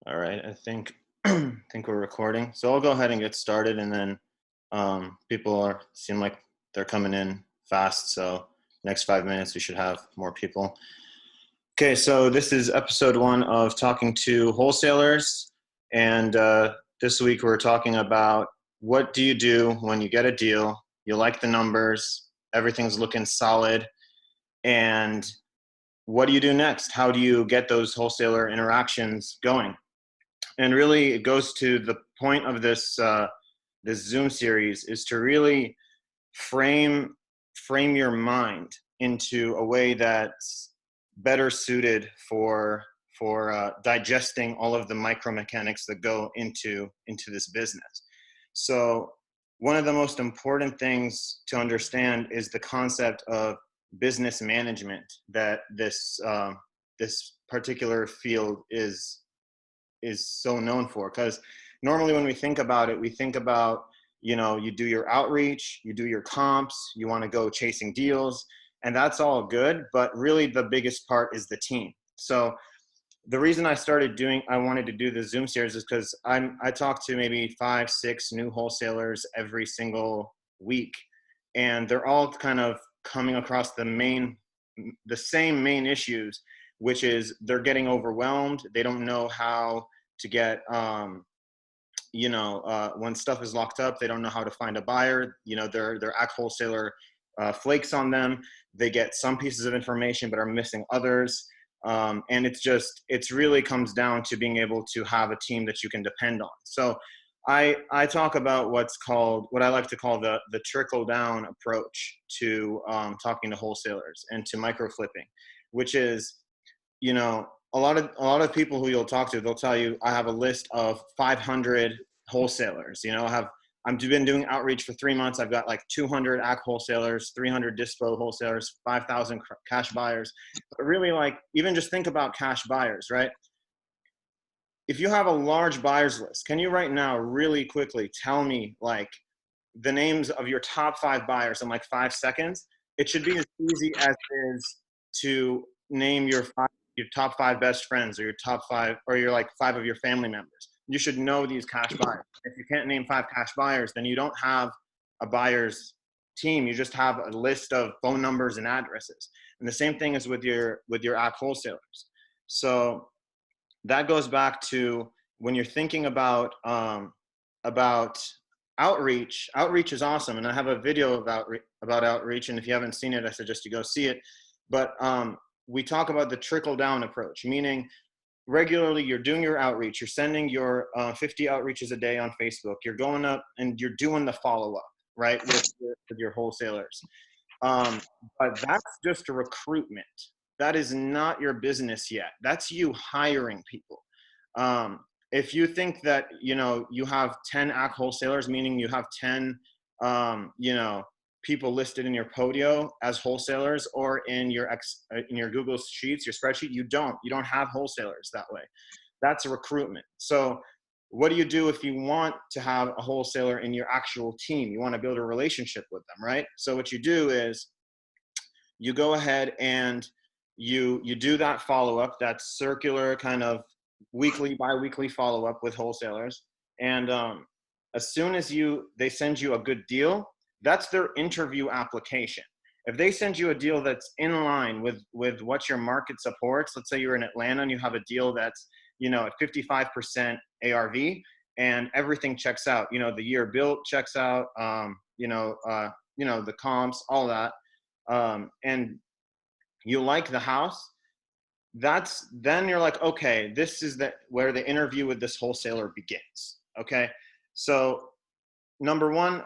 All right, I think I think we're recording. So I'll go ahead and get started, and then people are seem like they're coming in fast. So next 5 minutes we should have more people. Okay, so this is episode 1 of talking to wholesalers, and this week we're talking about what do you do when you get a deal, you like the numbers, everything's looking solid, and what do you do next? How do you get those wholesaler interactions going? And really it goes to the point of this Zoom series is to really frame your mind into a way that's better suited for digesting all of the micromechanics that go into this business. So one of the most important things to understand is the concept of business management that this particular field is so known for. Because normally when we think about it, we think about, you do your outreach, you do your comps, you want to go chasing deals, and that's all good, but really the biggest part is the team. So the reason I wanted to do the Zoom series is because I talk to maybe 5-6 new wholesalers every single week, and they're all kind of coming across the same main issues, which is they're getting overwhelmed. They don't know how to get when stuff is locked up, they don't know how to find a buyer. Their act wholesaler flakes on them. They get some pieces of information but are missing others. And it's really comes down to being able to have a team that you can depend on. So I talk about what I like to call the trickle down approach to talking to wholesalers and to micro flipping, which is, a lot of people who you'll talk to, they'll tell you, I have a list of 500 wholesalers. I've been doing outreach for 3 months. I've got like 200 act wholesalers, 300 dispo wholesalers, 5,000 cash buyers. But really, like, even just think about cash buyers, right? If you have a large buyers list, can you right now really quickly tell me like the names of your top 5 buyers in like 5 seconds? It should be as easy as it is to name your top 5 best friends, or your top 5, or your like 5 of your family members. You should know these cash buyers. If you can't name 5 cash buyers, then you don't have a buyer's team. You just have a list of phone numbers and addresses. And the same thing is with your app wholesalers. So that goes back to when you're thinking about outreach. Outreach is awesome, and I have a video about outreach. And if you haven't seen it, I suggest you go see it. But we talk about the trickle down approach, meaning regularly you're doing your outreach, you're sending your 50 outreaches a day on Facebook, you're going up and you're doing the follow-up, right, with your wholesalers. But that's just a recruitment. That is not your business yet. That's you hiring people. If you think that, you have 10 act wholesalers, meaning you have 10, people listed in your Podio as wholesalers, or in your Google Sheets, your spreadsheet, you don't have wholesalers that way. That's a recruitment. So what do you do if you want to have a wholesaler in your actual team? You want to build a relationship with them, right? So what you do is you go ahead and you do that follow-up, that circular kind of weekly, bi-weekly follow-up with wholesalers. And as soon as they send you a good deal, that's their interview application. If they send you a deal that's in line with what your market supports, let's say you're in Atlanta and you have a deal that's, at 55% ARV, and everything checks out, the year built checks out, the comps, all that, and you like the house, then you're like, okay, this is where the interview with this wholesaler begins. Okay. So number one,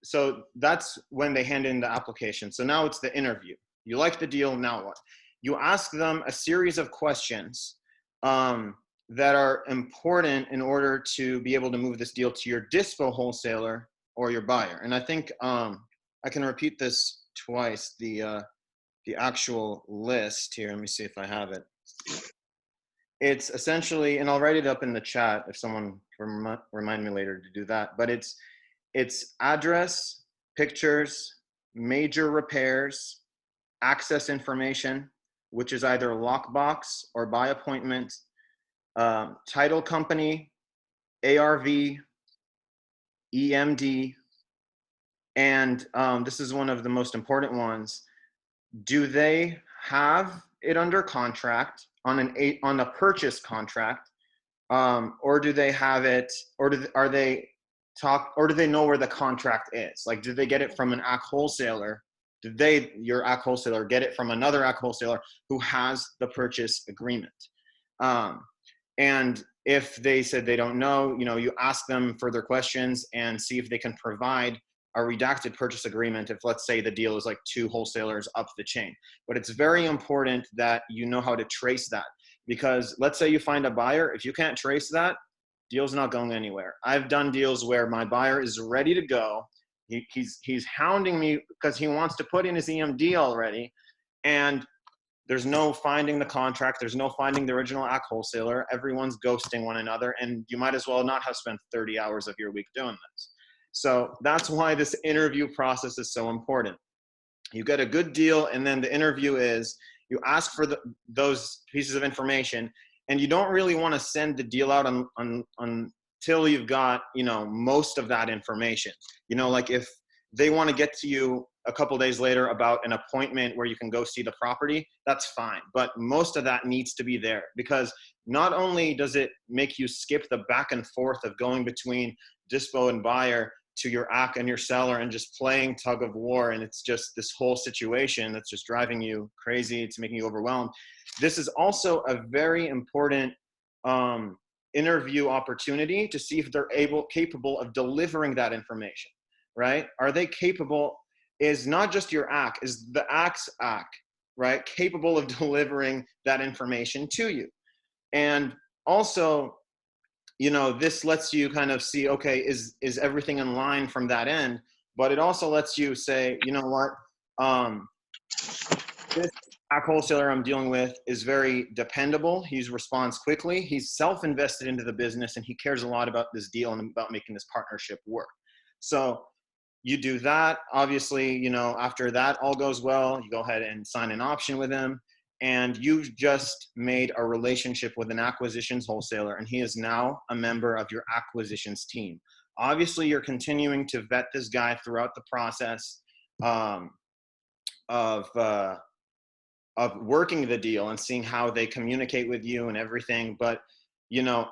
so that's when they hand in the application. So now it's the interview. You like the deal, now what? You ask them a series of questions that are important in order to be able to move this deal to your dispo wholesaler or your buyer. And I think I can repeat this twice, the actual list here. Let me see if I have it. It's essentially, and I'll write it up in the chat if someone remind me later to do that, but it's address, pictures, major repairs, access information, which is either lockbox or by appointment, title company, ARV, EMD, and this is one of the most important ones. Do they have it under contract on a purchase contract, or do they have it, or are they or do they know where the contract is? Like, did they get it from an AC wholesaler? Did your AC wholesaler, get it from another AC wholesaler who has the purchase agreement? And if they said they don't know, you ask them further questions and see if they can provide a redacted purchase agreement if, let's say, the deal is like 2 wholesalers up the chain. But it's very important that you know how to trace that, because let's say you find a buyer, if you can't trace that, deal's not going anywhere. I've done deals where my buyer is ready to go. He's hounding me because he wants to put in his EMD already, and there's no finding the contract. There's no finding the original AC wholesaler. Everyone's ghosting one another, and you might as well not have spent 30 hours of your week doing this. So that's why this interview process is so important. You get a good deal, and then the interview is, you ask for those pieces of information, and you don't really want to send the deal out until you've got, most of that information. Like if they want to get to you a couple days later about an appointment where you can go see the property, that's fine. But most of that needs to be there, because not only does it make you skip the back and forth of going between dispo and buyer to your AC and your seller and just playing tug of war, and it's just this whole situation that's just driving you crazy, it's making you overwhelmed. This is also a very important interview opportunity to see if they're capable of delivering that information, right? Are they capable? Is not just your AC, is the AC's AC, right, capable of delivering that information to you? And also, this lets you kind of see, okay, is everything in line from that end? But it also lets you say, you know what, this AC wholesaler I'm dealing with is very dependable. He responds quickly. He's self-invested into the business, and he cares a lot about this deal and about making this partnership work. So you do that. Obviously, after that all goes well, you go ahead and sign an option with him, and you've just made a relationship with an acquisitions wholesaler, and he is now a member of your acquisitions team. Obviously, you're continuing to vet this guy throughout the process of working the deal and seeing how they communicate with you and everything. But,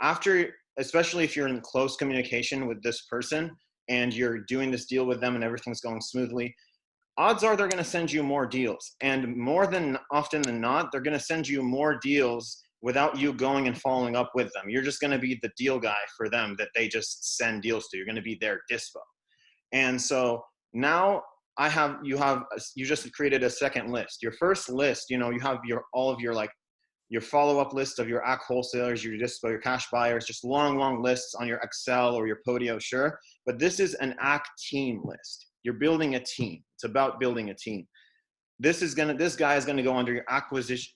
after, especially if you're in close communication with this person and you're doing this deal with them and everything's going smoothly, odds are they're going to send you more deals. And more than often than not, they're going to send you more deals without you going and following up with them. You're just going to be the deal guy for them that they just send deals to. You're going to be their dispo. And so now you just created a second list. Your first list, you have all of your follow-up list of your AC wholesalers, your dispo, your cash buyers, just long lists on your Excel or your Podio, sure. But this is an AC team list. You're building a team. It's about building a team. This guy is gonna go under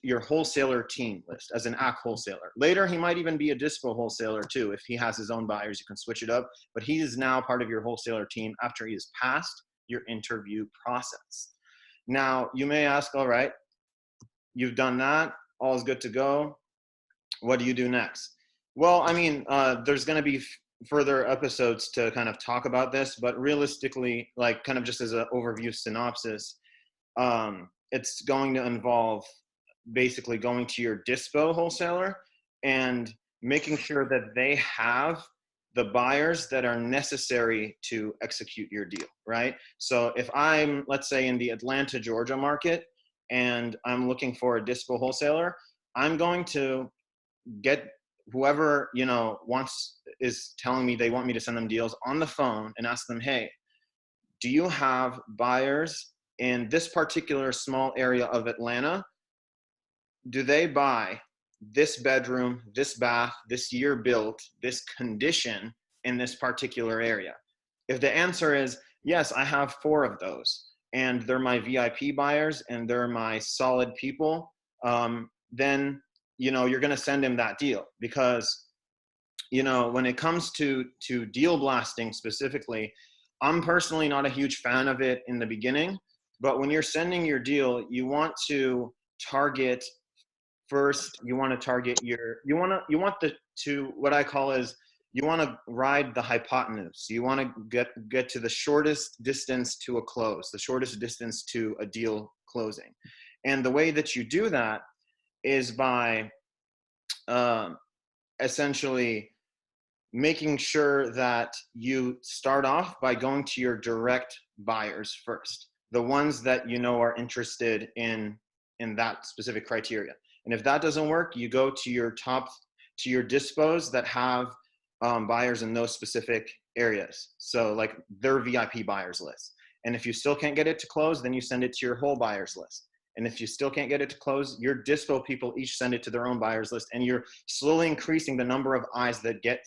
your wholesaler team list as an AC wholesaler. Later, he might even be a dispo wholesaler too. If he has his own buyers, you can switch it up. But he is now part of your wholesaler team after he has passed your interview process. Now, you may ask, all right, you've done that, all is good to go. What do you do next? Well, there's going to be further episodes to kind of talk about this, but realistically, like kind of just as an overview synopsis, it's going to involve basically going to your dispo wholesaler and making sure that they have the buyers that are necessary to execute your deal, right? So if I'm, let's say, in the Atlanta, Georgia market, and I'm looking for a dispo wholesaler, I'm going to get whoever, is telling me they want me to send them deals on the phone and ask them, hey, do you have buyers in this particular small area of Atlanta? Do they buy this bedroom, this bath, this year built, this condition in this particular area? If the answer is yes, I have 4 of those, and they're my VIP buyers and they're my solid people, then you're going to send him that deal. Because when it comes to deal blasting specifically, I'm personally not a huge fan of it in the beginning, but when you're sending your deal, you want to target first you want to target you want what I call is, you want to ride the hypotenuse. You want to get to the shortest distance to a close, the shortest distance to a deal closing. And the way that you do that is by essentially making sure that you start off by going to your direct buyers first, the ones that you know are interested in that specific criteria. And if that doesn't work, you go to your dispos that have buyers in those specific areas. So like their VIP buyers list. And if you still can't get it to close, then you send it to your whole buyers list. And if you still can't get it to close, your dispo people each send it to their own buyers list. And you're slowly increasing the number of eyes that get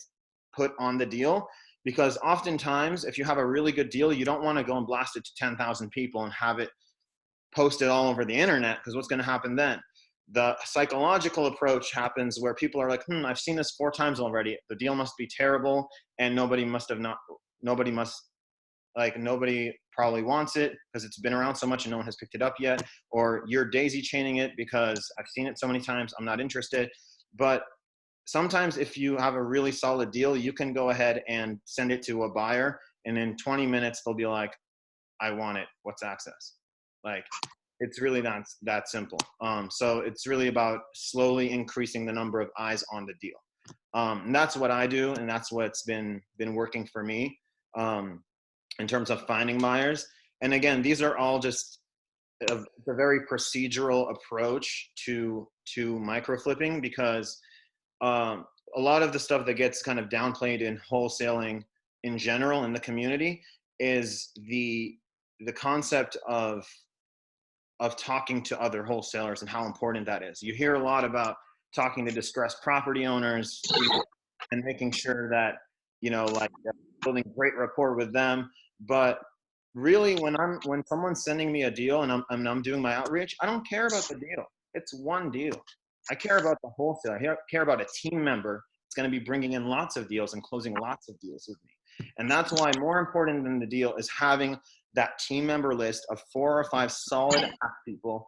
put on the deal. Because oftentimes, if you have a really good deal, you don't want to go and blast it to 10,000 people and have it posted all over the internet, because what's going to happen then? The psychological approach happens where people are like, I've seen this 4 times already. The deal must be terrible, and nobody probably wants it because it's been around so much and no one has picked it up yet. Or you're daisy chaining it because I've seen it so many times, I'm not interested. But sometimes if you have a really solid deal, you can go ahead and send it to a buyer, and in 20 minutes, they'll be like, I want it. What's access? Like, it's really not that simple. So it's really about slowly increasing the number of eyes on the deal. And that's what I do, and that's what's been working for me in terms of finding buyers. And again, these are all just a very procedural approach to micro flipping, because a lot of the stuff that gets kind of downplayed in wholesaling in general in the community is the concept of talking to other wholesalers and how important that is. You hear a lot about talking to distressed property owners and making sure that, like building great rapport with them. But really, when someone's sending me a deal and I'm doing my outreach, I don't care about the deal. It's one deal. I care about the wholesale. I care about a team member that's going to be bringing in lots of deals and closing lots of deals with me. And that's why more important than the deal is having that team member list of 4 or 5 solid app people,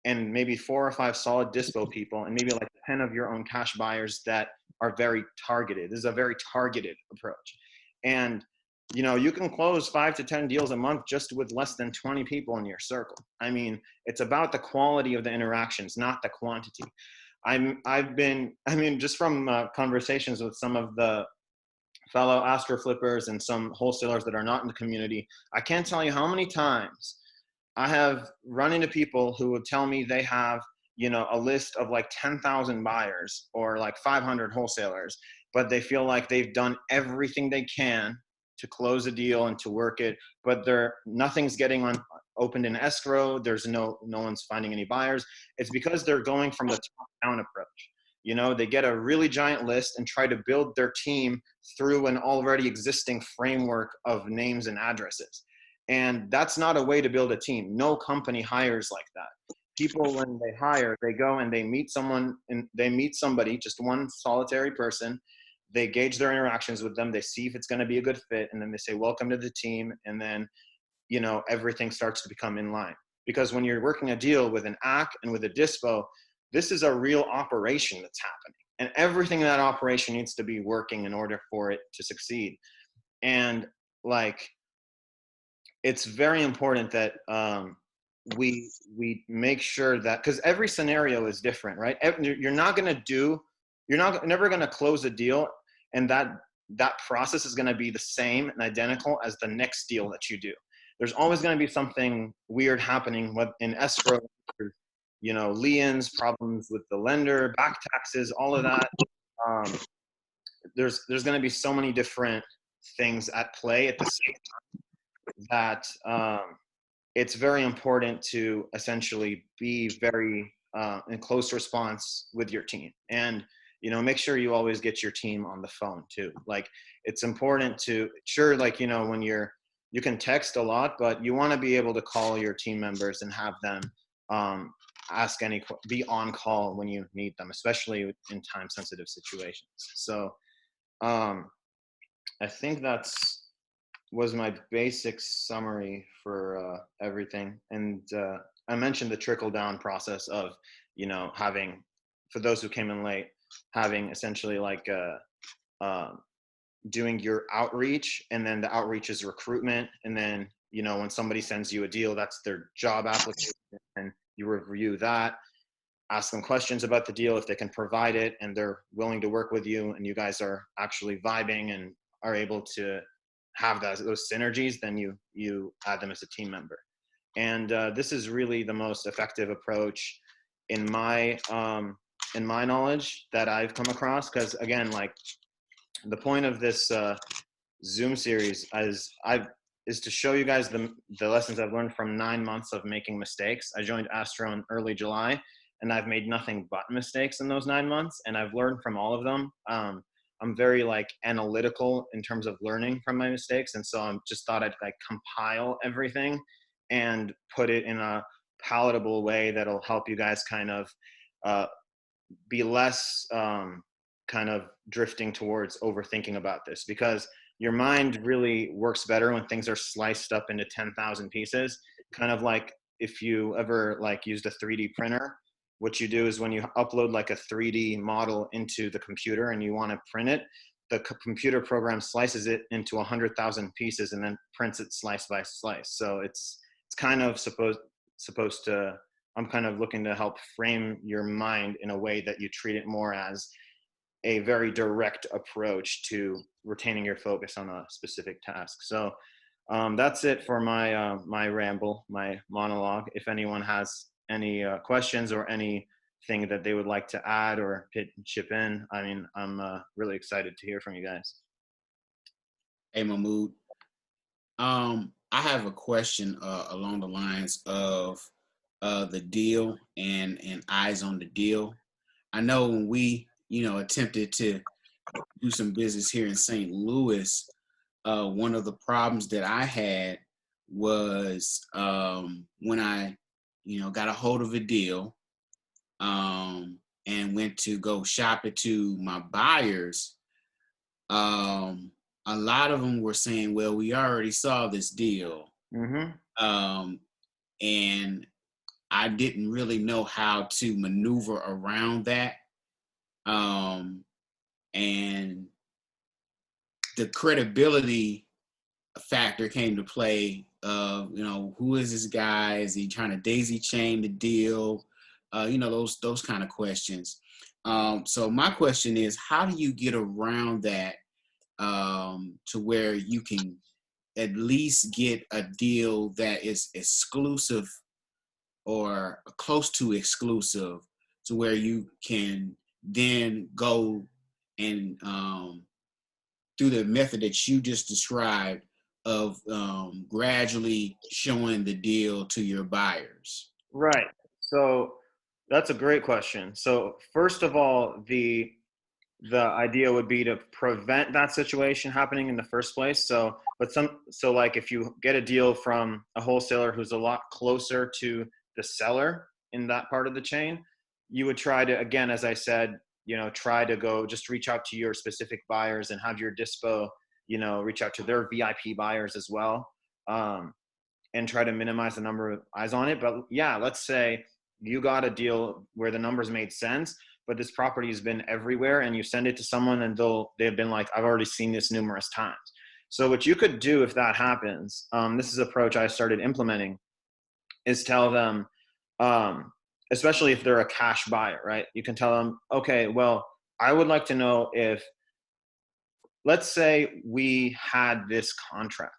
and maybe 4 or 5 solid dispo people, and maybe like 10 of your own cash buyers that are very targeted. This is a very targeted approach. And you can close 5 to 10 deals a month just with less than 20 people in your circle. I mean, it's about the quality of the interactions, not the quantity. Just from conversations with some of the fellow Astro flippers and some wholesalers that are not in the community, I can't tell you how many times I have run into people who would tell me they have, a list of like 10,000 buyers or like 500 wholesalers, but they feel like they've done everything they can to close a deal and to work it, but nothing's getting opened in escrow. There's no one's finding any buyers. It's because they're going from the top down approach. They get a really giant list and try to build their team through an already existing framework of names and addresses. And that's not a way to build a team. No company hires like that. People, when they hire, they go and they meet somebody, just one solitary person. They gauge their interactions with them. They see if it's going to be a good fit. And then they say, welcome to the team. And then, everything starts to become in line. Because when you're working a deal with an AC and with a dispo, this is a real operation that's happening. And everything in that operation needs to be working in order for it to succeed. And it's very important that we make sure that, because every scenario is different, right? You're never going to close a deal and that process is going to be the same and identical as the next deal that you do. There's always going to be something weird happening in escrow, liens, problems with the lender, back taxes, all of that. There's going to be so many different things at play at the same time that it's very important to essentially be very in close response with your team. And make sure you always get your team on the phone too. Like, it's important to, sure, when you can text a lot, but you want to be able to call your team members and have them be on call when you need them, especially in time sensitive situations. So I think was my basic summary for everything. And I mentioned the trickle down process of, having for those who came in late, having essentially like doing your outreach, and then the outreach is recruitment, and then when somebody sends you a deal, that's their job application, and you review that, ask them questions about the deal if they can provide it and they're willing to work with you, and you guys are actually vibing and are able to have those synergies, then you add them as a team member. And this is really the most effective approach in my knowledge that I've come across, because again, like, the point of this Zoom series is to show you guys the lessons I've learned from 9 months of making mistakes. I joined Astro in early July, and I've made nothing but mistakes in those 9 months, and I've learned from all of them. I'm very like analytical in terms of learning from my mistakes, and so I just thought I'd like compile everything and put it in a palatable way that'll help you guys kind of be less kind of drifting towards overthinking about this, because your mind really works better when things are sliced up into 10,000 pieces. Kind of like if you ever like used a 3D printer, what you do is when you upload like a 3D model into the computer and you want to print it, the computer program slices it into 100,000 pieces and then prints it slice by slice. So it's kind of supposed to, I'm kind of looking to help frame your mind in a way that you treat it more as a very direct approach to retaining your focus on a specific task. So that's it for my my ramble, my monologue. If anyone has any questions or anything that they would like to add or chip in, I mean, I'm really excited to hear from you guys. Hey, Mahmood. I have a question along the lines of the deal and eyes on the deal. I know when we, attempted to do some business here in St. Louis, one of the problems that I had was when I, got a hold of a deal and went to go shop it to my buyers. A lot of them were saying, well, we already saw this deal. Mm-hmm. And I didn't really know how to maneuver around that. And the credibility factor came to play of, who is this guy? Is he trying to daisy chain the deal? Those kind of questions. So my question is, how do you get around that to where you can at least get a deal that is exclusive or close to exclusive, to where you can then go and through the method that you just described of gradually showing the deal to your buyers? Right. So that's a great question. So first of all, the idea would be to prevent that situation happening in the first place. So like if you get a deal from a wholesaler who's a lot closer to the seller in that part of the chain, you would try to, again, as I said, try to go just reach out to your specific buyers and have your dispo, reach out to their VIP buyers as well. And try to minimize the number of eyes on it. But yeah, let's say you got a deal where the numbers made sense, but this property has been everywhere, and you send it to someone and they've been like, I've already seen this numerous times. So what you could do if that happens, this is an approach I started implementing, is tell them, especially if they're a cash buyer, right? You can tell them, okay, well, I would like to know if, let's say we had this contract.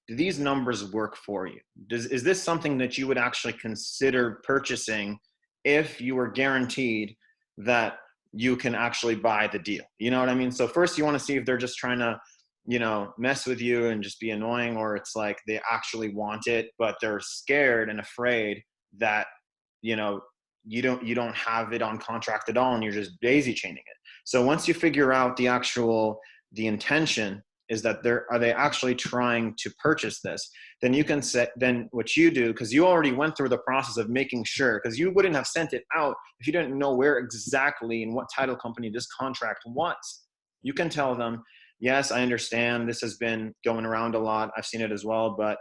Do these numbers work for you? Is this something that you would actually consider purchasing if you were guaranteed that you can actually buy the deal? You know what I mean? So first you want to see if they're just trying to, mess with you and just be annoying, or it's like they actually want it, but they're scared and afraid that, you don't have it on contract at all and you're just daisy chaining it. So once you figure out the intention is that are they actually trying to purchase this, then you can set, then what you do, because you already went through the process of making sure, because you wouldn't have sent it out if you didn't know where exactly and what title company this contract was. You can tell them, yes, I understand this has been going around a lot, I've seen it as well, but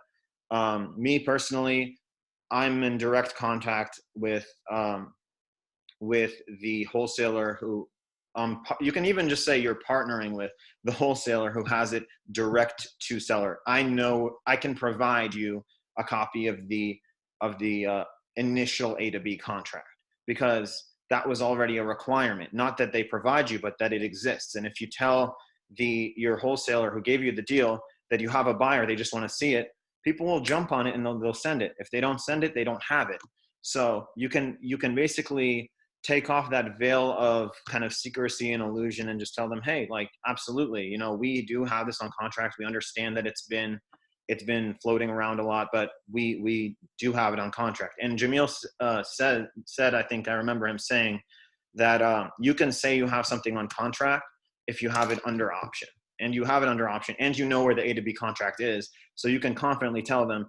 me personally, I'm in direct contact with with the wholesaler who, you can even just say you're partnering with the wholesaler who has it direct to seller. I know I can provide you a copy of the initial A to B contract, because that was already a requirement. Not that they provide you, but that it exists. And if you tell your wholesaler who gave you the deal that you have a buyer, they just want to see it, people will jump on it and they'll send it. If they don't send it, they don't have it. So you can basically take off that veil of kind of secrecy and illusion and just tell them, hey, like, absolutely, we do have this on contract. We understand that it's been floating around a lot, but we do have it on contract. And Jamil said, I think I remember him saying that you can say you have something on contract if you have it under option, and you have it under option, and you know where the A to B contract is. So you can confidently tell them,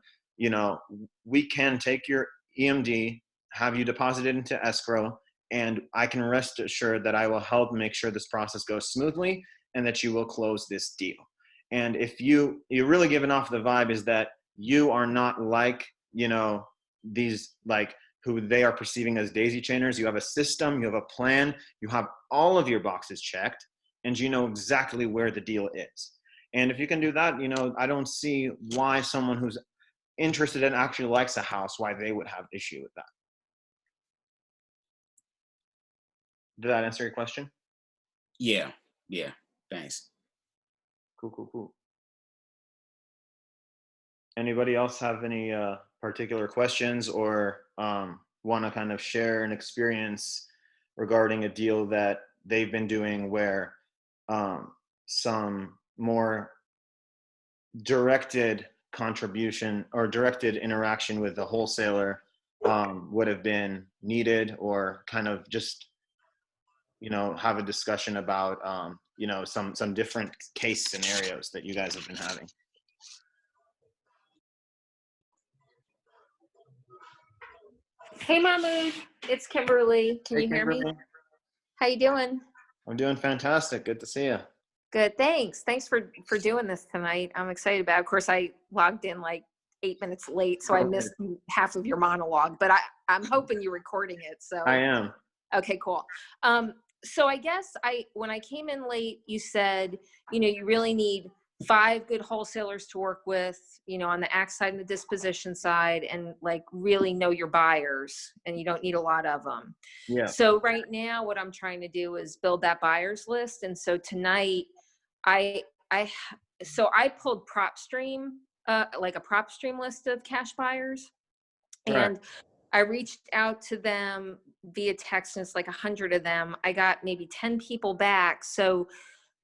we can take your EMD, have you deposited into escrow, and I can rest assured that I will help make sure this process goes smoothly and that you will close this deal. And if you're really giving off the vibe is that you are not like, these, like, who they are perceiving as daisy chainers. You have a system, you have a plan, you have all of your boxes checked, and you know exactly where the deal is. And if you can do that, I don't see why someone who's interested and actually likes a house, why they would have issue with that. Did that answer your question? Yeah. Thanks. Cool. Anybody else have any particular questions or want to kind of share an experience regarding a deal that they've been doing where some more directed contribution or directed interaction with the wholesaler would have been needed, or kind of just have a discussion about some different case scenarios that you guys have been having? Hey, Mahmood, it's Kimberly. Can you hear me? How you doing? I'm doing fantastic. Good to see you. Good, thanks. Thanks for doing this tonight. I'm excited about it. Of course, I logged in like 8 minutes late, so I missed half of your monologue, but I'm hoping you're recording it. So I am. Okay, cool. So I guess when I came in late, you said, you really need 5 good wholesalers to work with, on the act side and the disposition side, and like really know your buyers, and you don't need a lot of them. Yeah. So right now what I'm trying to do is build that buyers list. And so tonight I pulled PropStream, like a PropStream list of cash buyers. Right. And I reached out to them via text, and it's like 100 of them. I got maybe 10 people back. So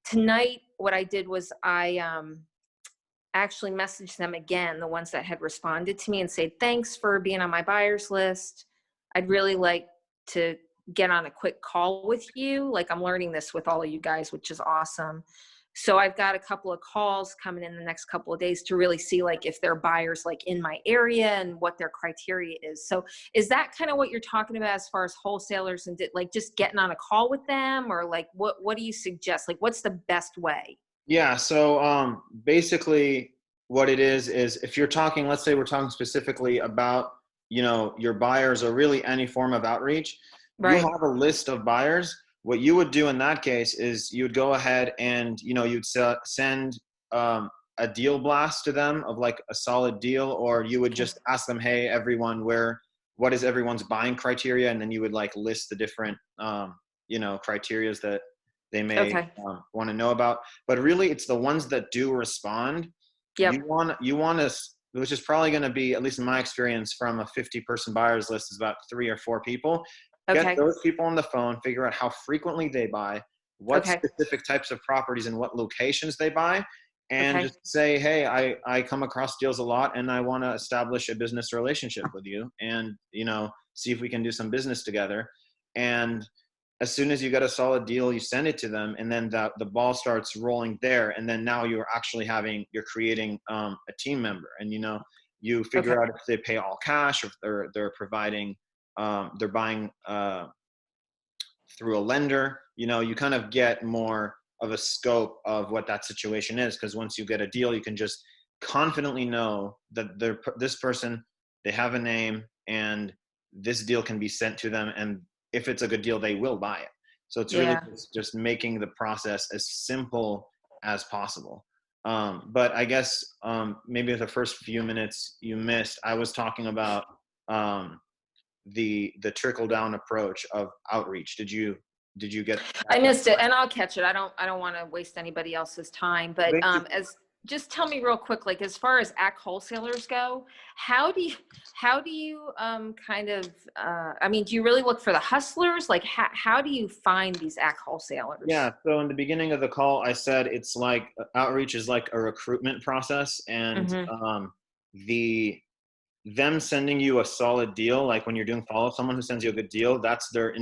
tonight what I did was I actually messaged them again, the ones that had responded to me, and say, thanks for being on my buyers list. I'd really like to get on a quick call with you. Like, I'm learning this with all of you guys, which is awesome. So I've got a couple of calls coming in the next couple of days to really see like if they're buyers like in my area and what their criteria is. So is that kind of what you're talking about as far as wholesalers, and like just getting on a call with them, or like what do you suggest? Like, what's the best way? Yeah. So basically what it is if you're talking, let's say we're talking specifically about, your buyers, or really any form of outreach, Right. You have a list of buyers. What you would do in that case is you would go ahead and, you'd send a deal blast to them of like a solid deal, or you would just ask them, hey, everyone, what is everyone's buying criteria? And then you would like list the different, criterias that they may want to know about. But really it's the ones that do respond. Yep. You want to, which is probably going to be, at least in my experience, from a 50-person buyers list, is about 3 or 4 people. Get those people on the phone, figure out how frequently they buy, what specific types of properties and what locations they buy, and just say, hey, I come across deals a lot and I want to establish a business relationship with you, and, see if we can do some business together. And as soon as you get a solid deal, you send it to them, and then the ball starts rolling there. And then now you're creating a team member, and, you figure out if they pay all cash, or if they're providing, they're buying through a lender. You kind of get more of a scope of what that situation is, because once you get a deal, you can just confidently know that this person, they have a name, and this deal can be sent to them, and if it's a good deal, they will buy it. So it's really just making the process as simple as possible. But I guess maybe the first few minutes you missed, I was talking about the trickle down approach of outreach. Did you get that? I missed it, and I'll catch it. I don't want to waste anybody else's time, but just tell me real quick, like as far as wholesalers go, how do you kind of I mean, do you really look for the hustlers? Like how do you find these wholesalers? Yeah, so in the beginning of the call I said it's like outreach is like a recruitment process, and them sending you a solid deal, like when you're doing follow-up, someone who sends you a good deal, that's their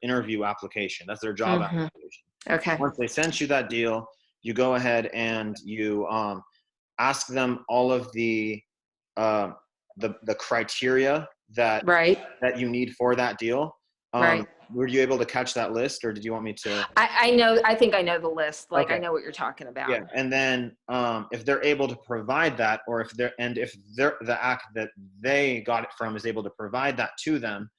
interview application. That's their job application. Okay. Once they sent you that deal, you go ahead and you ask them all of the criteria that you need for that deal. Were you able to catch that list, or did you want me to? I think I know the list. Like, okay. I know what you're talking about. Yeah, and then if they're able to provide that, or if the act that they got it from is able to provide that to them,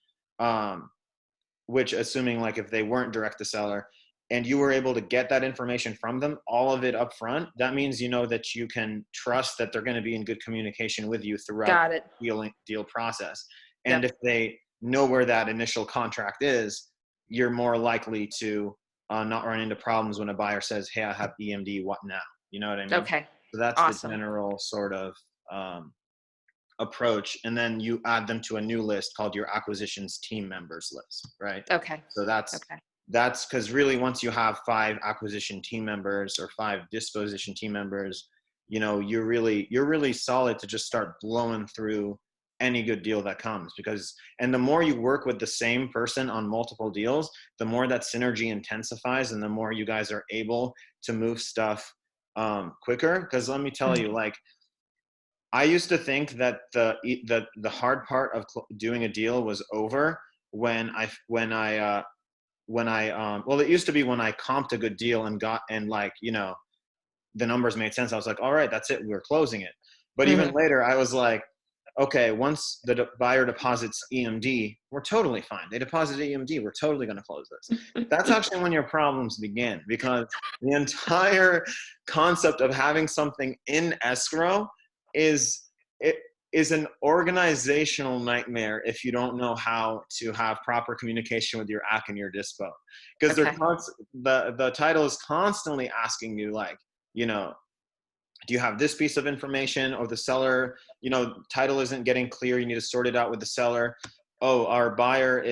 which assuming like if they weren't direct to seller, and you were able to get that information from them, all of it up front, that means you know that you can trust that they're going to be in good communication with you throughout the deal process. And if they know where that initial contract is, you're more likely to not run into problems when a buyer says, hey, I have EMD, what now? You know what I mean? Okay. So that's the general sort of approach. And then you add them to a new list called your acquisitions team members list, right? Okay. So that's because really once you have 5 acquisition team members or 5 disposition team members, you know, you're really solid to just start blowing through any good deal that comes, and the more you work with the same person on multiple deals, the more that synergy intensifies, and the more you guys are able to move stuff quicker. Because let me tell you, like, I used to think that the hard part of doing a deal was over when it used to be when I comped a good deal and like, you know, the numbers made sense. I was like, all right, that's it, we're closing it. But even later I was like, okay, once the buyer deposits EMD, we're totally fine. They deposited EMD, we're totally going to close this. That's actually when your problems begin, because the entire concept of having something in escrow is an organizational nightmare if you don't know how to have proper communication with your AC and your dispo. Because the title is constantly asking you, like, you know, do you have this piece of information? Or the seller, you know, title isn't getting clear, you need to sort it out with the seller. Oh, our buyer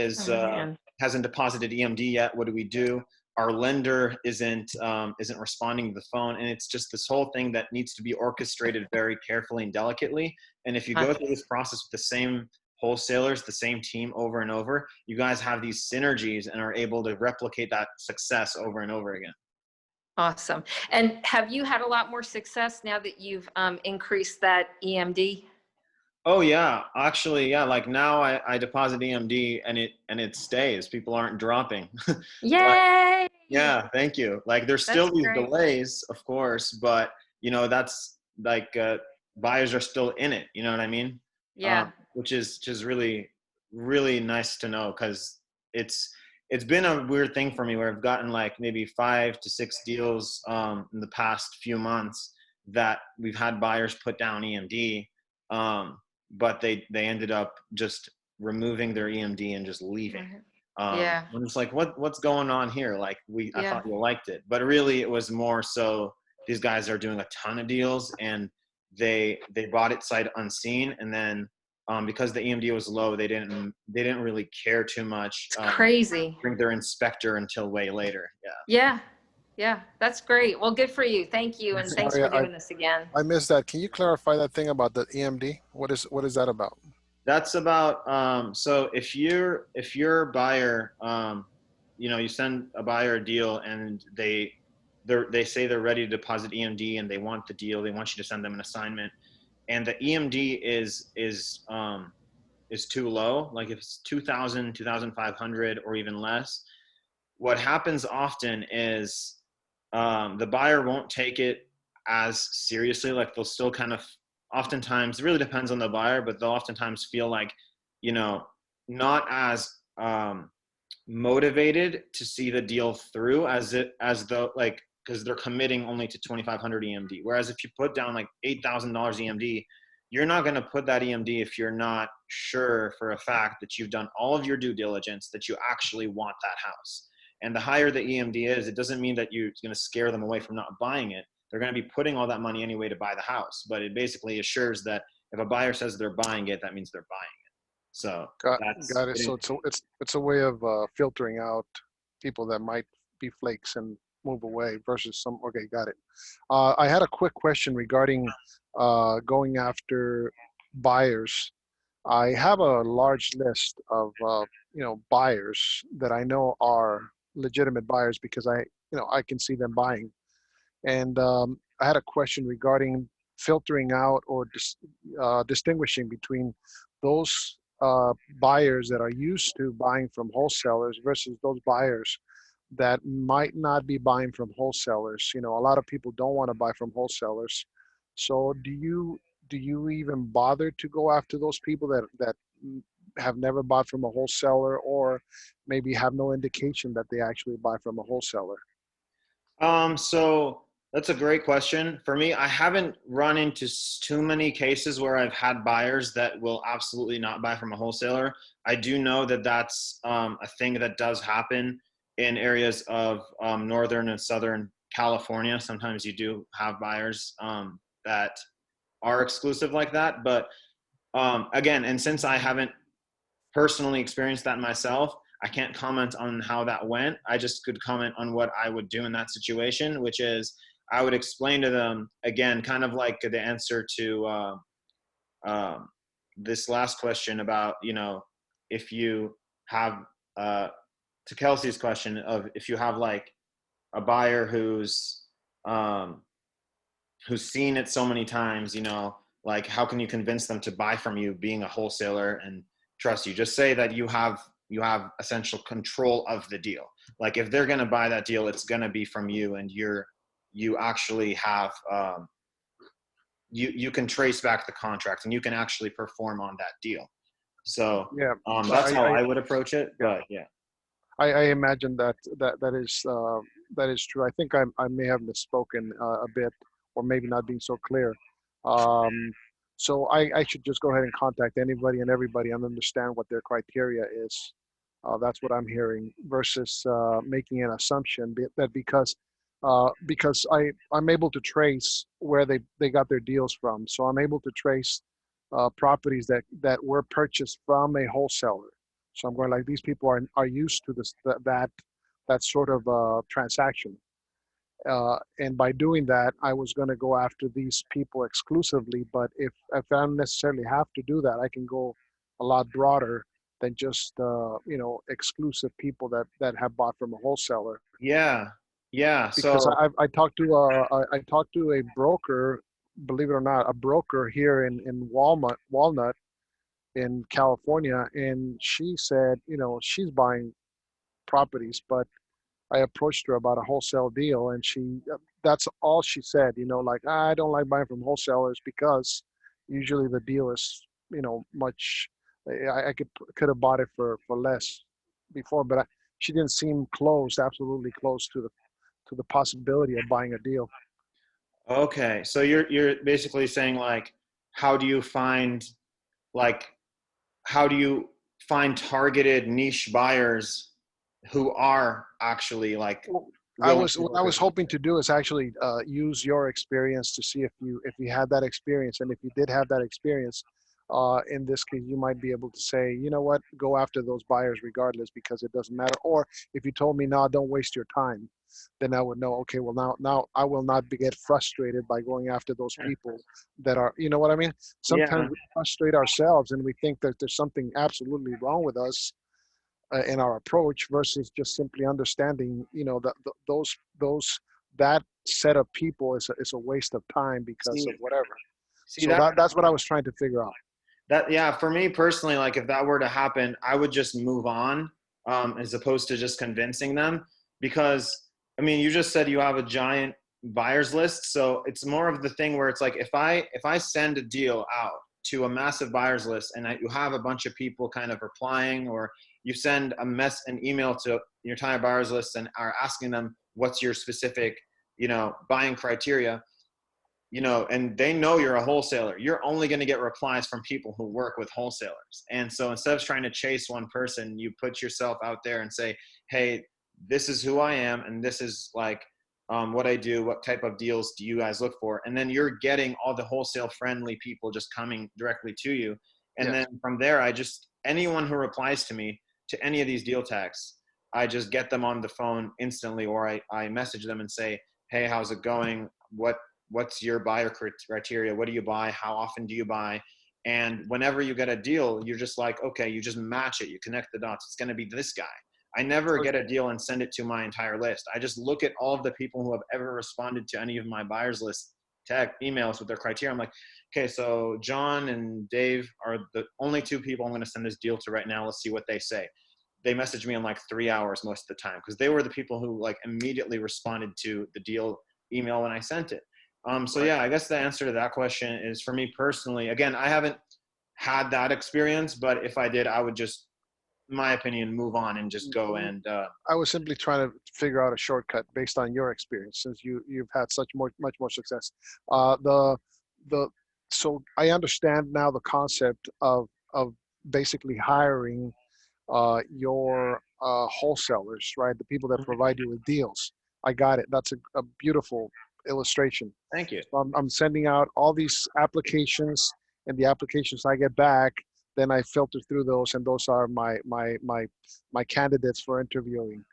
hasn't deposited EMD yet, what do we do? Our lender isn't responding to the phone. And it's just this whole thing that needs to be orchestrated very carefully and delicately. And if you go through this process with the same wholesalers, the same team over and over, you guys have these synergies and are able to replicate that success over and over again. Awesome. And have you had a lot more success now that you've increased that EMD? Oh yeah, actually, yeah. Like now I deposit EMD and it stays. People aren't dropping. Yay! Yeah, thank you. Like there's still these delays, of course, but you know, that's like buyers are still in it. You know what I mean? Yeah. Which is just really, really nice to know, because it's been a weird thing for me where I've gotten like maybe 5 to 6 deals in the past few months that we've had buyers put down EMD, but they ended up just removing their EMD and just leaving. I'm just like, what's going on here? Like I thought you liked it, but really it was more so these guys are doing a ton of deals and they bought it sight unseen, and then because the EMD was low, they didn't really care too much. Crazy. Bring their inspector until way later. Yeah, that's great. Well, good for you. Thank you, and thanks for doing this again. I missed that. Can you clarify that thing about the EMD? What is that about? That's about so if you're a buyer, you know, you send a buyer a deal and they say they're ready to deposit EMD and they want the deal, they want you to send them an assignment, and the EMD is too low, like if it's 2,000, 2,500 or even less, what happens often is the buyer won't take it as seriously. Like they'll still kind of, oftentimes, it really depends on the buyer, but they'll oftentimes feel like, you know, not as motivated to see the deal through as though like, because they're committing only to 2,500 EMD. Whereas if you put down like $8,000 EMD, you're not going to put that EMD if you're not sure for a fact that you've done all of your due diligence, that you actually want that house. And the higher the EMD is, it doesn't mean that you're going to scare them away from not buying it. They're going to be putting all that money anyway to buy the house. But it basically assures that if a buyer says they're buying it, that means they're buying it. So Got it. So it's a way of filtering out people that might be flakes and move away versus some. Okay, got it. I had a quick question regarding going after buyers. I have a large list of buyers that I know are legitimate buyers because I can see them buying. And I had a question regarding filtering out or distinguishing between those buyers that are used to buying from wholesalers versus those buyers that might not be buying from wholesalers. A lot of people don't want to buy from wholesalers. So do you even bother to go after those people that have never bought from a wholesaler, or maybe have no indication that they actually buy from a wholesaler? So that's a great question. For me, I haven't run into too many cases where I've had buyers that will absolutely not buy from a wholesaler. I do know that that's a thing that does happen in areas of Northern and Southern California. Sometimes you do have buyers that are exclusive like that. But again, and since I haven't personally experienced that myself, I can't comment on how that went. I just could comment on what I would do in that situation, which is I would explain to them, again, kind of like the answer to this last question about, if you have, to Kelsey's question of if you have like a buyer who's seen it so many times, like how can you convince them to buy from you being a wholesaler and trust you? Just say that you have essential control of the deal. Like if they're going to buy that deal, it's going to be from you, and you actually have you can trace back the contract and you can actually perform on that deal. So Yeah, that's how I I would approach it. But yeah. I imagine that is true. I think I may have misspoken a bit, or maybe not being so clear. Um, so I should just go ahead and contact anybody and everybody and understand what their criteria is. That's what I'm hearing versus making an assumption that because I'm able to trace where they got their deals from. So I'm able to trace properties that were purchased from a wholesaler. So I'm going like these people are used to that sort of transaction. And by doing that, I was going to go after these people exclusively. But if I don't necessarily have to do that, I can go a lot broader than just exclusive people that have bought from a wholesaler. Yeah. Because So I talked to a broker, believe it or not, a broker here in Walnut in California, and she said, she's buying properties, but I approached her about a wholesale deal, and that's all she said, like, I don't like buying from wholesalers because usually the deal is, much, I could have bought it for less before, but she didn't seem absolutely close to the possibility of buying a deal. okay, so you're basically saying like, how do you find like how do you find targeted niche buyers who are actually like Well, willing to what I work was with you? hoping to do is actually use your experience to see if you had that experience, and if you did have that experience, in this case, you might be able to say, you know what, go after those buyers regardless because it doesn't matter. Or if you told me, no, don't waste your time, then I would know. Okay, well now I will not get frustrated by going after those people that are, you know what I mean. Yeah, Sometimes we frustrate ourselves and we think that there's something absolutely wrong with us in our approach versus just simply understanding, that that set of people is a waste of time because of see, whatever. see So that that's what I was trying to figure out. yeah, for me personally, like if that were to happen, I would just move on, as opposed to just convincing them. Because I mean, you just said you have a giant buyers list, so it's more of the thing where it's like if I send a deal out to a massive buyers list and you have a bunch of people kind of replying, or you send an email to your entire buyers list and are asking them what's your specific, buying criteria, and they know you're a wholesaler. You're only going to get replies from people who work with wholesalers. And so instead of trying to chase one person, you put yourself out there and say, hey, this is who I am, and this is like what I do. What type of deals do you guys look for? And then you're getting all the wholesale friendly people just coming directly to you. And Yes. then from there, anyone who replies to me to any of these deal texts, I just get them on the phone instantly, or I message them and say, hey, how's it going? What's your buyer criteria? What do you buy? How often do you buy? And whenever you get a deal, you're just like, okay, you just match it. You connect the dots. It's going to be this guy. I never get a deal and send it to my entire list. I just look at all of the people who have ever responded to any of my buyers list tag emails with their criteria. I'm like, okay, so John and Dave are the only two people I'm going to send this deal to right now. Let's see what they say. They messaged me in like 3 hours most of the time, because they were the people who like immediately responded to the deal email when I sent it. So yeah, I guess the answer to that question is, for me personally, again, I haven't had that experience, but if I did, I would just, in my opinion, move on and just go and I was simply trying to figure out a shortcut based on your experience, since you've had much more success. The so I understand now the concept of basically hiring your wholesalers, right? The people that provide you with deals. I got it. That's a beautiful illustration. thank you. So I'm sending out all these applications, and the applications I get back, then I filter through those, and those are my candidates for interviewing,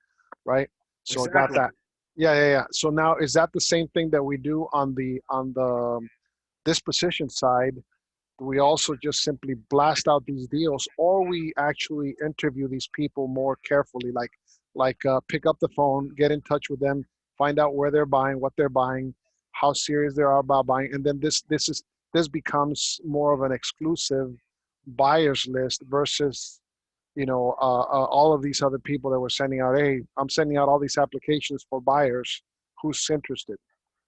right? So I got Exactly. that. Yeah. So now, is that the same thing that we do on the disposition side? Do we also just simply blast out these deals, or we actually interview these people more carefully, like pick up the phone, get in touch with them, find out where they're buying, what they're buying, how serious they are about buying, and then this becomes more of an exclusive buyers list versus all of these other people that were sending out. Hey, I'm sending out all these applications for buyers. Who's interested?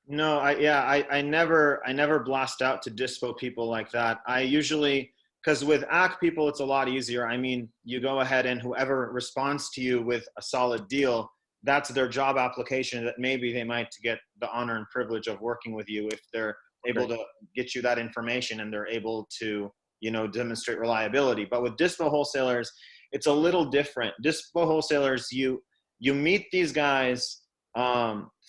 No, I never blast out to dispo people like that. I usually, because with ACK people, it's a lot easier. I mean, you go ahead and whoever responds to you with a solid deal, that's their job application, that maybe they might get the honor and privilege of working with you if they're able to get you that information and they're able to, demonstrate reliability. But with dispo wholesalers, it's a little different. Dispo wholesalers, you meet these guys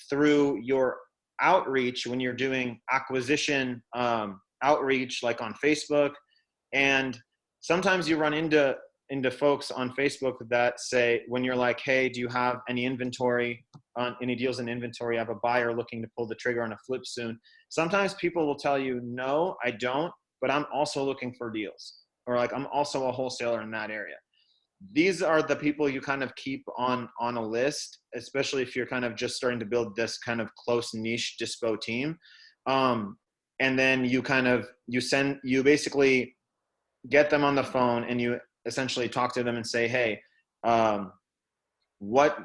through your outreach when you're doing acquisition outreach, like on Facebook. And sometimes you run into folks on Facebook that say, when you're like, hey, do you have any inventory on any deals in inventory? I have a buyer looking to pull the trigger on a flip soon. Sometimes people will tell you, no, I don't, but I'm also looking for deals, or like, I'm also a wholesaler in that area. These are the people you kind of keep on a list, especially if you're kind of just starting to build this kind of close niche dispo team. And then you basically get them on the phone, and you essentially talk to them and say, hey, what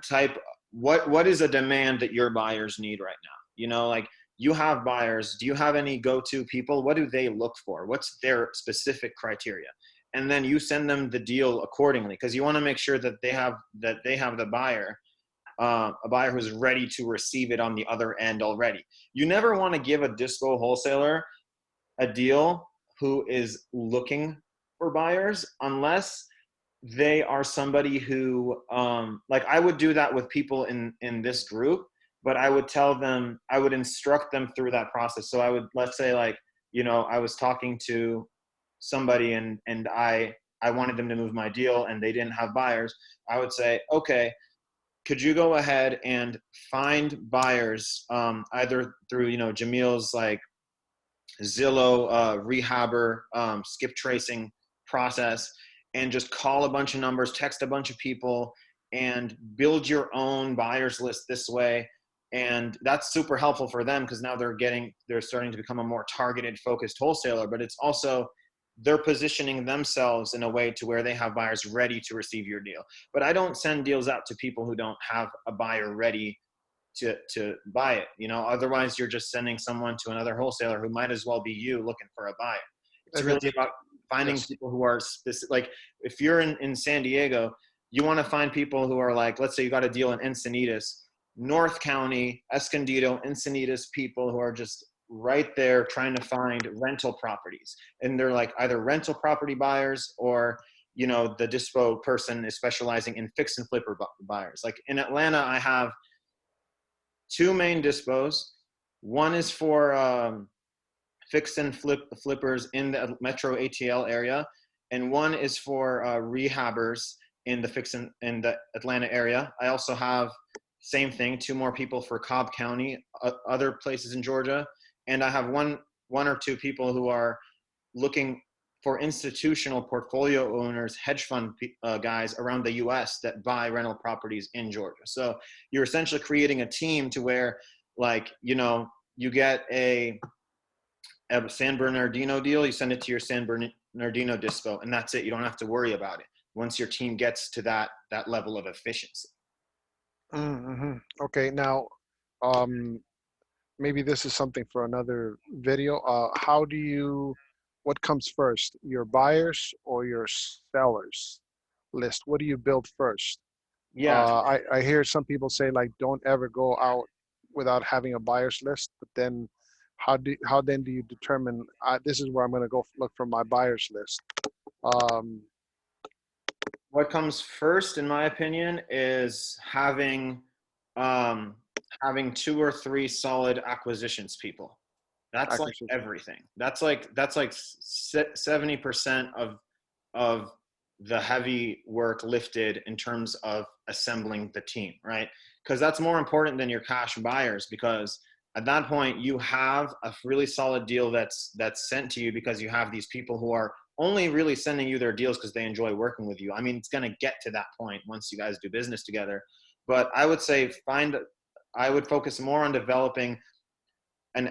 is a demand that your buyers need right now? Like, you have buyers. Do you have any go-to people? What do they look for? What's their specific criteria? And then you send them the deal accordingly, because you want to make sure that they have the buyer, a buyer who's ready to receive it on the other end already. You never want to give a dispo wholesaler a deal who is looking for buyers, unless they are somebody who, like, I would do that with people in this group, but I would instruct them through that process. So I would, let's say, like, I was talking to somebody and I wanted them to move my deal and they didn't have buyers. I would say, okay, could you go ahead and find buyers, either through, Jamil's like Zillow, rehabber, skip tracing process, and just call a bunch of numbers, text a bunch of people, and build your own buyers list this way. And that's super helpful for them, because now they're starting to become a more targeted, focused wholesaler, but it's also, they're positioning themselves in a way to where they have buyers ready to receive your deal. But I don't send deals out to people who don't have a buyer ready to buy it. Otherwise you're just sending someone to another wholesaler who might as well be you looking for a buyer. It's And really about finding people who are specific. Like, if you're in San Diego, you want to find people who are like, let's say you got a deal in Encinitas, North County, Escondido, Encinitas people who are just right there trying to find rental properties. And they're like either rental property buyers or, you know, the dispo person is specializing in fix and flipper buyers. Like in Atlanta, I have two main dispos. One is for fix and flippers in the Metro ATL area, and one is for rehabbers in the Atlanta area. I also have same thing, two more people for Cobb County, other places in Georgia, and I have one or two people who are looking for institutional portfolio owners, hedge fund guys around the U.S. that buy rental properties in Georgia. So you're essentially creating a team to where, like, you know, you get a San Bernardino deal, you send it to your San Bernardino dispo, and that's it. You don't have to worry about it once your team gets to that level of efficiency. Mm-hmm. Okay, now maybe this is something for another video. What comes first, your buyers or your sellers list? What do you build first? Yeah. I hear some people say, like, don't ever go out without having a buyers list, but then how then do you determine this is where I'm going to go look for my buyers list? What comes first, in my opinion, is having two or three solid acquisitions people. That's like everything. That's like 70% of the heavy work lifted in terms of assembling the team, right? Because that's more important than your cash buyers, because at that point you have a really solid deal that's sent to you because you have these people who are only really sending you their deals because they enjoy working with you. I mean, it's going to get to that point once you guys do business together. But I would say I would focus more on developing a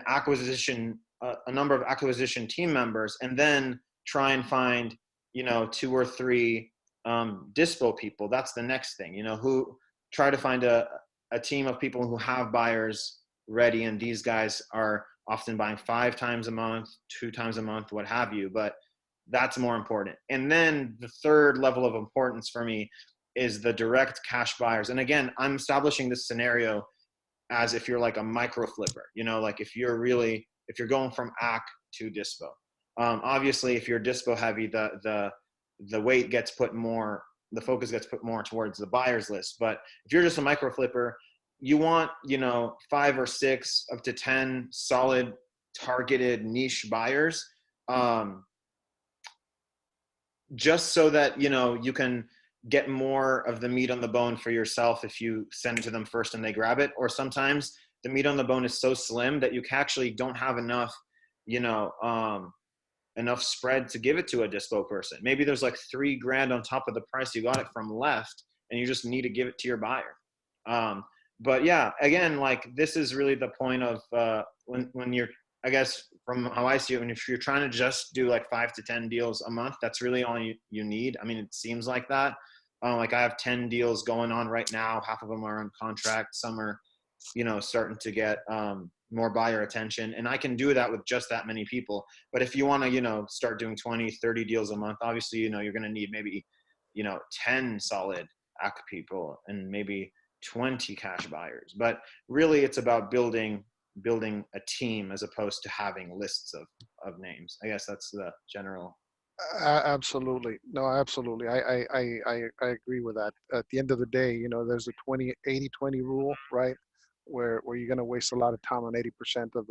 number of acquisition team members, and then try and find, you know, two or three dispo people. That's the next thing, you know, who try to find a team of people who have buyers ready. And these guys are often buying 5 times a month, 2 times a month, what have you. But that's more important. And then the third level of importance for me is the direct cash buyers. And again, I'm establishing this scenario as if you're like a micro flipper, you know, like if you're going from AC to dispo. Obviously, if you're dispo heavy, the weight gets put more, the focus gets put more towards the buyers list. But if you're just a micro flipper, you want, you know, 5 or 6 up to 10 solid targeted niche buyers, just so that, you know, you can get more of the meat on the bone for yourself if you send it to them first and they grab it. Or sometimes the meat on the bone is so slim that you actually don't have enough, you know, enough spread to give it to a dispo person. Maybe there's like $3,000 on top of the price you got it from left, and you just need to give it to your buyer. But yeah, again, like this is really the point of when you're, I guess from how I see it, if you're trying to just do like 5 to 10 deals a month, that's really all you need. I mean, it seems like that. Like I have 10 deals going on right now. Half of them are on contract. Some are, you know, starting to get more buyer attention. And I can do that with just that many people. But if you want to, you know, start doing 20, 30 deals a month, obviously, you know, you're going to need maybe, you know, 10 solid AC people and maybe 20 cash buyers. But really it's about building a team as opposed to having lists of names. I guess that's the general. Absolutely. No, absolutely. I agree with that. At the end of the day, you know, there's a 80-20 rule, right? Where you're going to waste a lot of time on 80% of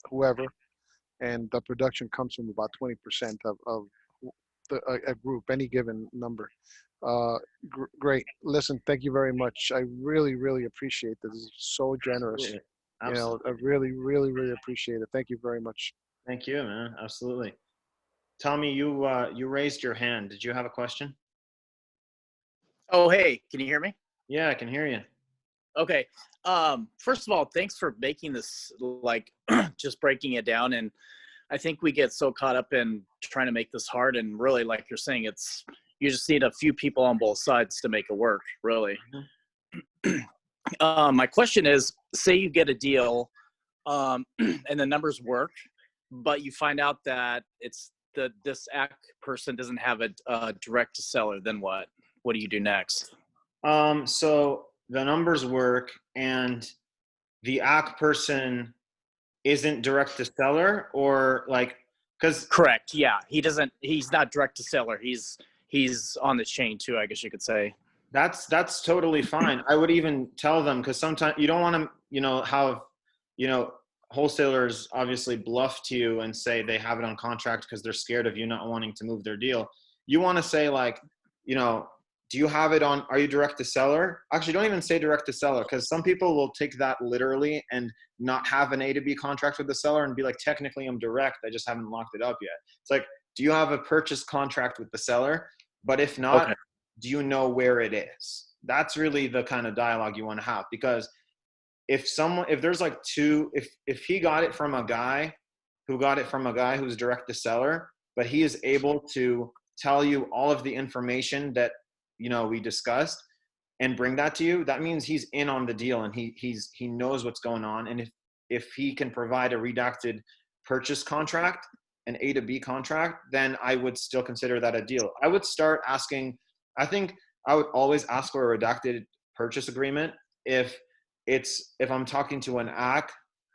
whoever, and the production comes from about 20% of a group, any given number. Great. Listen, thank you very much. I really, really appreciate this. This is so generous. Absolutely. You know, I really, really, really appreciate it. Thank you very much. Thank you, man. Absolutely. Tommy, you raised your hand. Did you have a question? Oh, hey, can you hear me? Yeah, I can hear you. Okay. First of all, thanks for making this, like, just breaking it down. And I think we get so caught up in trying to make this hard, and really, like you're saying, you just need a few people on both sides to make it work, really. My question is, say you get a deal and the numbers work, but you find out that this AC person doesn't have a direct to seller, then what? what do you do next? So the numbers work, and the AC person isn't direct to seller, or like, because Correct. Yeah. He's not direct to seller. He's on the chain too, I guess you could say. that's totally fine. I would even tell them, because sometimes you don't want to, have, wholesalers obviously bluff to you and say they have it on contract because they're scared of you not wanting to move their deal. You want to say like, do you have it on, are you direct to seller? Actually, don't even say direct to seller, because some people will take that literally and not have an A to B contract with the seller and be like, technically I'm direct, I just haven't locked it up yet. It's like, do you have a purchase contract with the seller? But if not, Okay. do you know where it is? That's really the kind of dialogue you want to have, because if there's like if he got it from a guy who's direct to seller, but he is able to tell you all of the information that, we discussed and bring that to you, that means he's in on the deal, and he knows what's going on. And if he can provide a redacted purchase contract, an A to B contract, then I would still consider that a deal. I would start asking, I think I would always ask for a redacted purchase agreement if I'm talking to an AC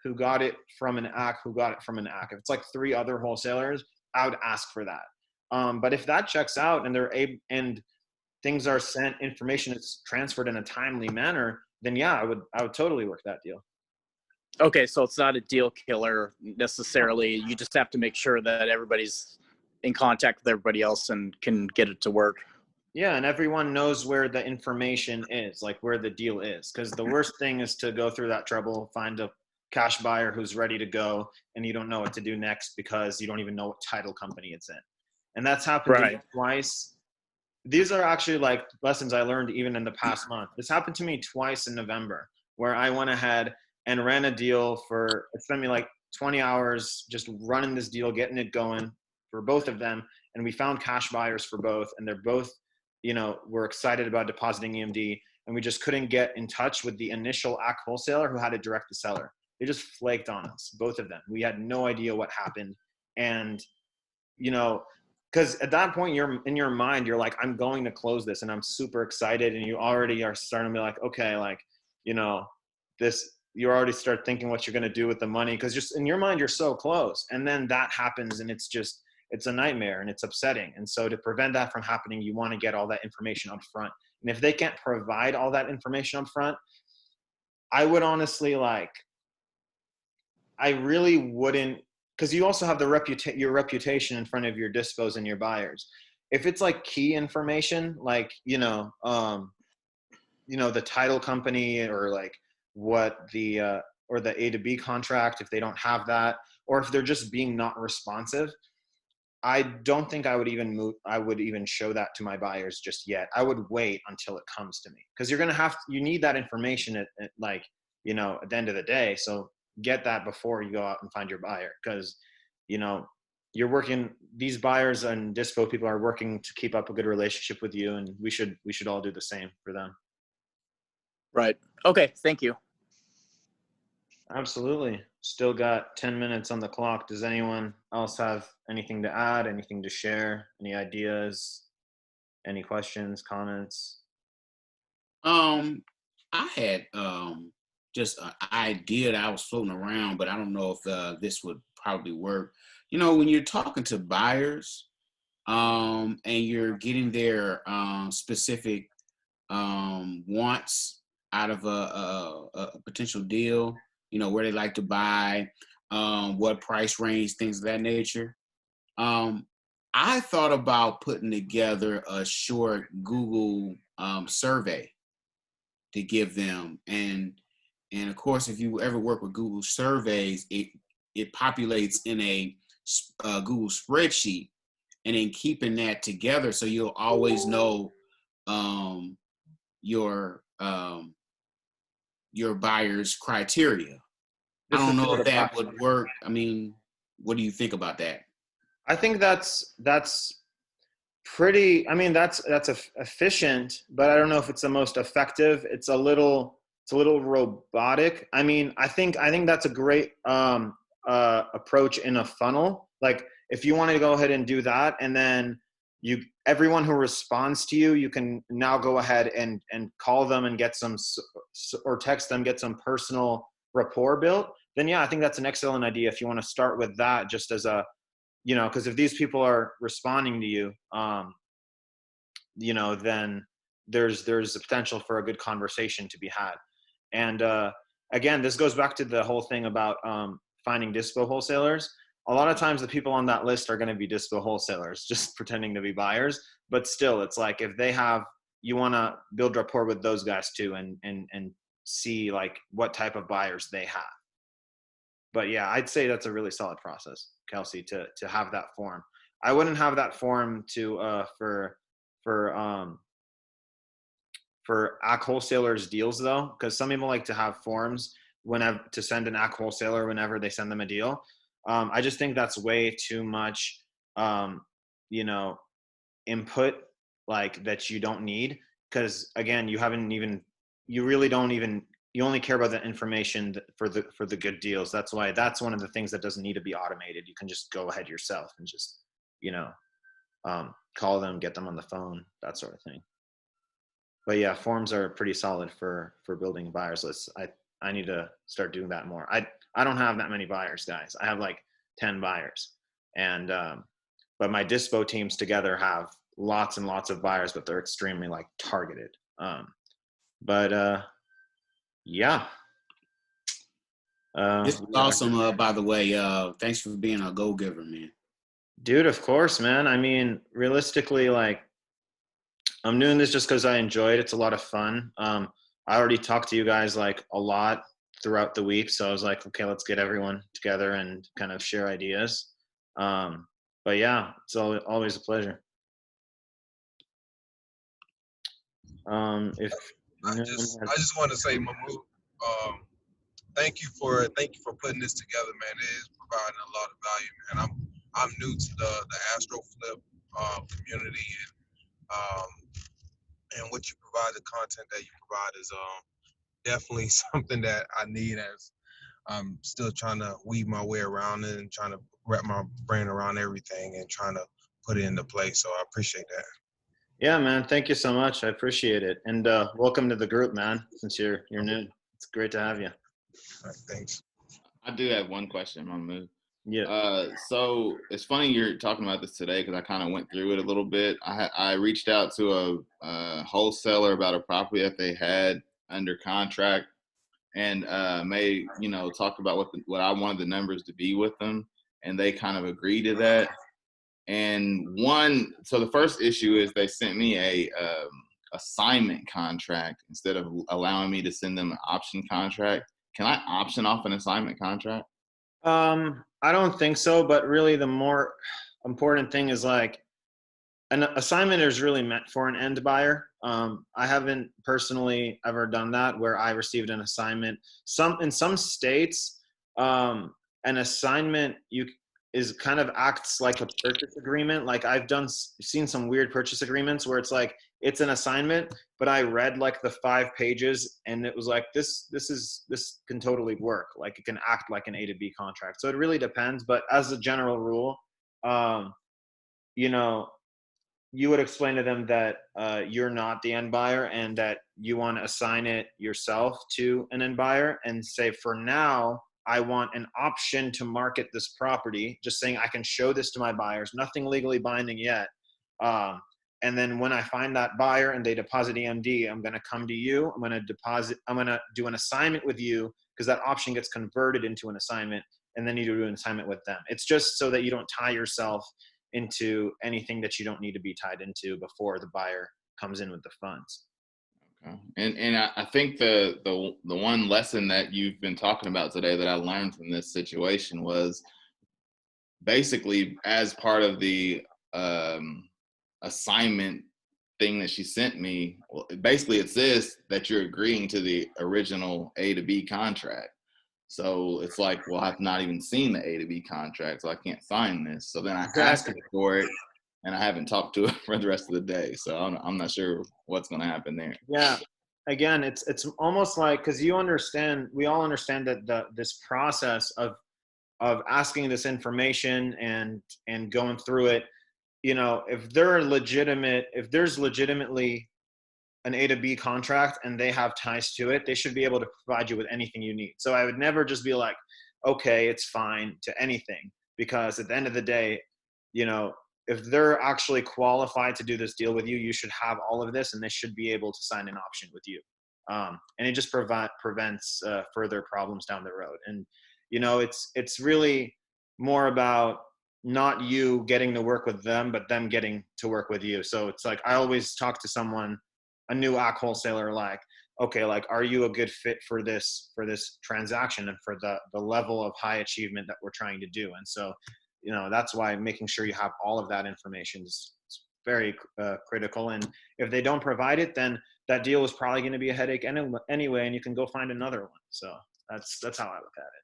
who got it from an AC who got it from an AC. If it's like 3 other wholesalers, I would ask for that. But if that checks out and they're able, and things are sent, information is transferred in a timely manner, then yeah, I would totally work that deal. Okay, so it's not a deal killer necessarily. You just have to make sure that everybody's in contact with everybody else and can get it to work. Yeah, and everyone knows where the information is, like where the deal is. Because the worst thing is to go through that trouble, find a cash buyer who's ready to go, and you don't know what to do next because you don't even know what title company it's in. And that's happened to me twice. These are actually like lessons I learned even in the past month. This happened to me twice in November, where I went ahead and ran a deal it spent me like 20 hours just running this deal, getting it going for both of them. And we found cash buyers for both, and they're both, were excited about depositing EMD, and we just couldn't get in touch with the initial AC wholesaler who had it direct to seller. They just flaked on us, both of them. We had no idea what happened. And, because at that point, in your mind, you're like, I'm going to close this, and I'm super excited. And you already are starting to be like, okay, like, you already start thinking what you're going to do with the money, because just in your mind, you're so close. And then that happens, and it's a nightmare, and it's upsetting. And so to prevent that from happening, you want to get all that information up front. And if they can't provide all that information up front, I would honestly I really wouldn't, because you also have your reputation in front of your dispos and your buyers. If it's like key information, like, the title company, or like what or the A to B contract, if they don't have that, or if they're just being not responsive, I don't think I would even show that to my buyers just yet. I would wait until it comes to me, because you need that information at the end of the day. So get that before you go out and find your buyer, because, these buyers and dispo people are working to keep up a good relationship with you, and we should all do the same for them. Right. Okay. Thank you. Absolutely. Still got 10 minutes on the clock. Does anyone else have anything to add, anything to share, any ideas, any questions, comments? I had just an idea that I was floating around, but I don't know if this would probably work. When you're talking to buyers, and you're getting their specific wants out of a potential deal, where they like to buy, what price range, things of that nature. I thought about putting together a short Google survey to give them, and of course, if you ever work with Google surveys, it populates in a Google spreadsheet, and then keeping that together so you'll always know your buyer's criteria. I don't know if that would work. I mean, what do you think about that? I think that's pretty, that's efficient, but I don't know if it's the most effective. It's a little robotic. I think that's a great approach in a funnel. Like if you want to go ahead and do that, and then everyone who responds to you, you can now go ahead and call them and get some, or text them, get some personal rapport built. Then yeah, I think that's an excellent idea if you want to start with that, just as a, you know, because if these people are responding to you, you know, then there's a potential for a good conversation to be had. And again, this goes back to the whole thing about finding dispo wholesalers. A lot of times the people on that list are going to be dispo wholesalers, just pretending to be buyers. But still, it's like if they have, you want to build rapport with those guys too, and see like what type of buyers they have. But yeah, I'd say that's a really solid process, Kelsey, to have that form. I wouldn't have that form to for ACK wholesalers deals though, because some people like to have forms whenever to send an ACK wholesaler whenever they send them a deal. I just think that's way too much, you know, input like that you don't need, because again, you only care about the information for the good deals. That's why that's one of the things that doesn't need to be automated. You can just go ahead yourself and just, you know, call them, get them on the phone, that sort of thing. But yeah, forms are pretty solid for building buyers lists. I need to start doing that more. I don't have that many buyers, guys. I have like 10 buyers, and but my dispo teams together have lots and lots of buyers, but they're extremely like targeted. Yeah. This is awesome. By the way, thanks for being a go-giver, man. Dude, of course, man. I mean, realistically, like, I'm doing this just because I enjoy it. It's a lot of fun. I already talked to you guys like a lot throughout the week, so I was like, okay, let's get everyone together and kind of share ideas. But yeah, it's always a pleasure. If I just want to say, Mahmoud, thank you for putting this together, man. It is providing a lot of value, man. I'm new to the Astro Flip community, and what you provide, the content that you provide is definitely something that I need, as I'm still trying to weave my way around it and trying to wrap my brain around everything and trying to put it into place. So I appreciate that. Yeah, man. Thank you so much. I appreciate it. And welcome to the group, man, since you're new. It's great to have you. All right, thanks. I do have one question, Mahmoud. Yeah. So it's funny you're talking about this today, because I kind of went through it a little bit. I reached out to a wholesaler about a property that they had under contract, and talked about what I wanted the numbers to be with them, and they kind of agreed to that. And so the first issue is they sent me a assignment contract instead of allowing me to send them an option contract. Can I option off an assignment contract? I don't think so, but really the more important thing is like an assignment is really meant for an end buyer. I haven't personally ever done that where I received an assignment. In some states, an assignment is kind of acts like a purchase agreement. Like I've seen some weird purchase agreements where it's like it's an assignment, but I read like the 5 pages and it was like this can totally work. Like it can act like an A to B contract. So it really depends. But as a general rule, you know, you would explain to them that you're not the end buyer and that you want to assign it yourself to an end buyer, and say, for now, I want an option to market this property, just saying I can show this to my buyers, nothing legally binding yet. And then when I find that buyer and they deposit EMD, I'm going to come to you. I'm going to do an assignment with you, because that option gets converted into an assignment, and then you do an assignment with them. It's just so that you don't tie yourself into anything that you don't need to be tied into before the buyer comes in with the funds. Okay. And I think the one lesson that you've been talking about today that I learned from this situation was basically, as part of the assignment thing that she sent me, well, basically it says that you're agreeing to the original A to B contract. So it's like, well, I've not even seen the A to B contract, so I can't sign this. So then I asked her for it, and I haven't talked to her for the rest of the day. So I'm not sure what's going to happen there. Yeah. Again, it's almost like, because we all understand that this process of asking this information and going through it, you know, if there's legitimately an A to B contract and they have ties to it, they should be able to provide you with anything you need. So I would never just be like, okay, it's fine to anything, because at the end of the day, you know, if they're actually qualified to do this deal with you, you should have all of this and they should be able to sign an option with you. And it just prevents further problems down the road. And, you know, it's really more about not you getting to work with them, but them getting to work with you. So it's like, I always talk to someone, a new wholesaler, like, okay, like, are you a good fit for this transaction and for the level of high achievement that we're trying to do? And so, you know, that's why making sure you have all of that information is very critical. And if they don't provide it, then that deal is probably going to be a headache anyway, and you can go find another one. So that's how I look at it.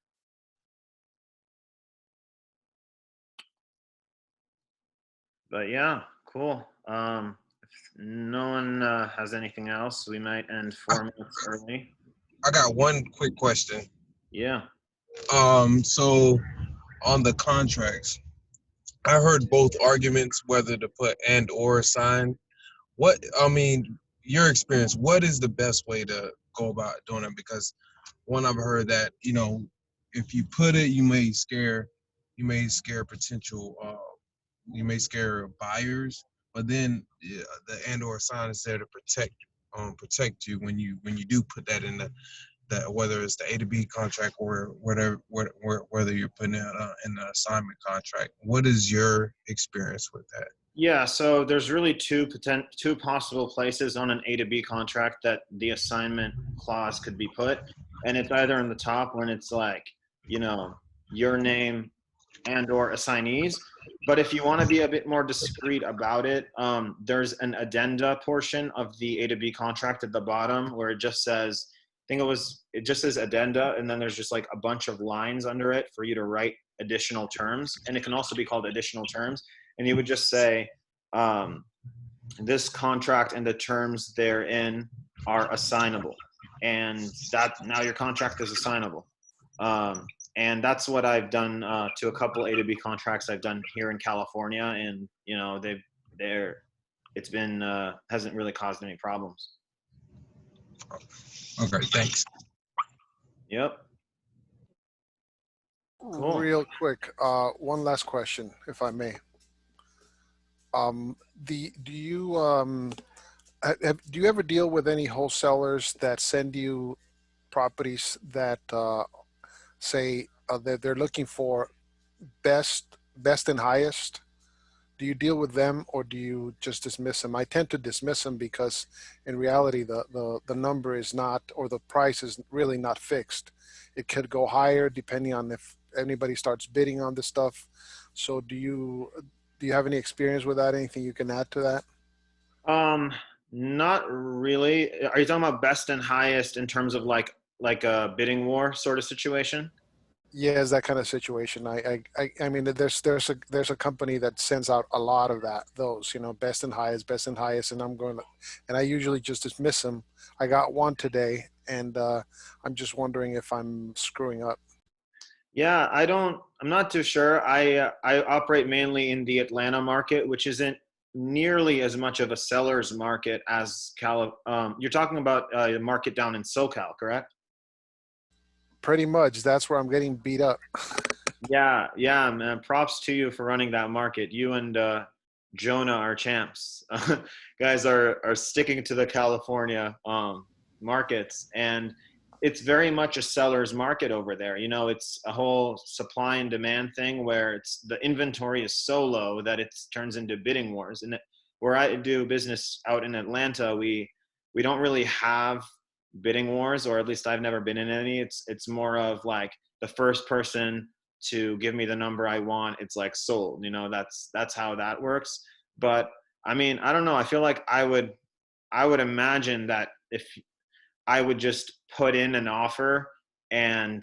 But yeah, cool. If no one has anything else, we might end 4 minutes early. I got one quick question. Yeah. So on the contracts, I heard both arguments whether to put and or sign. What, I mean, your experience, what is the best way to go about doing it? Because one, I've heard that, you know, if you put it, you may scare potential, you may scare buyers, but then the and or sign is there to protect you when you do put that in the whether it's the A to B contract or whatever, whether you're putting it in the assignment contract. What is your experience with that? Yeah, so there's really two possible places on an A to B contract that the assignment clause could be put. And it's either in the top when it's like, you know, your name and or assignees. But if you want to be a bit more discreet about it, there's an addenda portion of the A to B contract at the bottom where it just says, it just says addenda, and then there's just like a bunch of lines under it for you to write additional terms. And it can also be called additional terms. And you would just say, this contract and the terms therein are assignable. And that now your contract is assignable. And that's what I've done to a couple A to B contracts I've done here in California. And, you know, it's been, hasn't really caused any problems. Okay, thanks. Yep. Cool. Real quick, one last question, if I may. Do you ever deal with any wholesalers that send you properties that say they're looking for best and highest? Do you deal with them, or do you just dismiss them? I tend to dismiss them because in reality the number is not, or the price is really not fixed. It could go higher depending on if anybody starts bidding on the stuff. So do you have any experience with that? Anything you can add to that? Not really. Are you talking about best and highest in terms of like a bidding war sort of situation? Yeah, it's that kind of situation. I mean, there's a company that sends out a lot of those, you know, best and highest, and and I usually just dismiss them. I got one today, and I'm just wondering if I'm screwing up. Yeah, I'm not too sure. I operate mainly in the Atlanta market, which isn't nearly as much of a seller's market as you're talking about a market down in SoCal, correct? Pretty much. That's where I'm getting beat up. Yeah, man. Props to you for running that market. You and Jonah are champs. Guys are sticking to the California markets, and it's very much a seller's market over there. You know, it's a whole supply and demand thing where the inventory is so low that it turns into bidding wars. And where I do business out in Atlanta, we don't really have bidding wars, or at least I've never been in any. It's more of like the first person to give me the number I want, it's like sold. You know, that's how that works. But I mean, I don't know. I feel like I would imagine that if I would just put in an offer and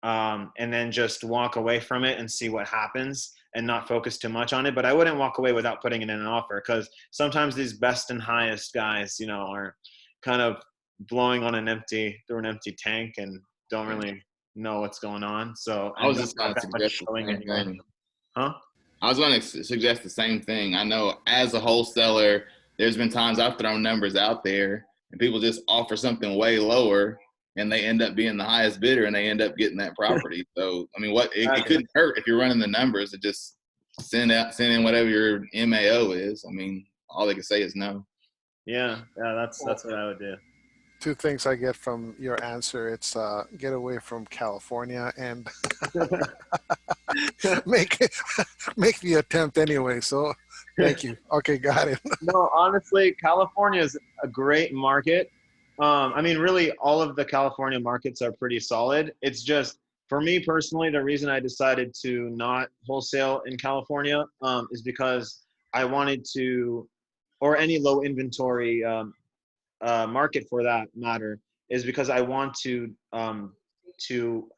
then just walk away from it and see what happens and not focus too much on it. But I wouldn't walk away without putting in an offer, because sometimes these best and highest guys, you know, are kind of blowing on through an empty tank and don't really know what's going on. So I was just about to much suggest the showing same anyway. thing. Huh? I was going to suggest the same thing. I know as a wholesaler, there's been times I've thrown numbers out there and people just offer something way lower and they end up being the highest bidder and they end up getting that property. So, I mean, it couldn't hurt if you're running the numbers to just send in whatever your MAO is. I mean, all they can say is no. Yeah, that's what I would do. Two things I get from your answer. It's get away from California and make make the attempt anyway. So thank you. Okay, got it. No, honestly, California is a great market. I mean, really, all of the California markets are pretty solid. It's just, for me personally, the reason I decided to not wholesale in California is because I wanted to, or any low inventory market for that matter, is because I want to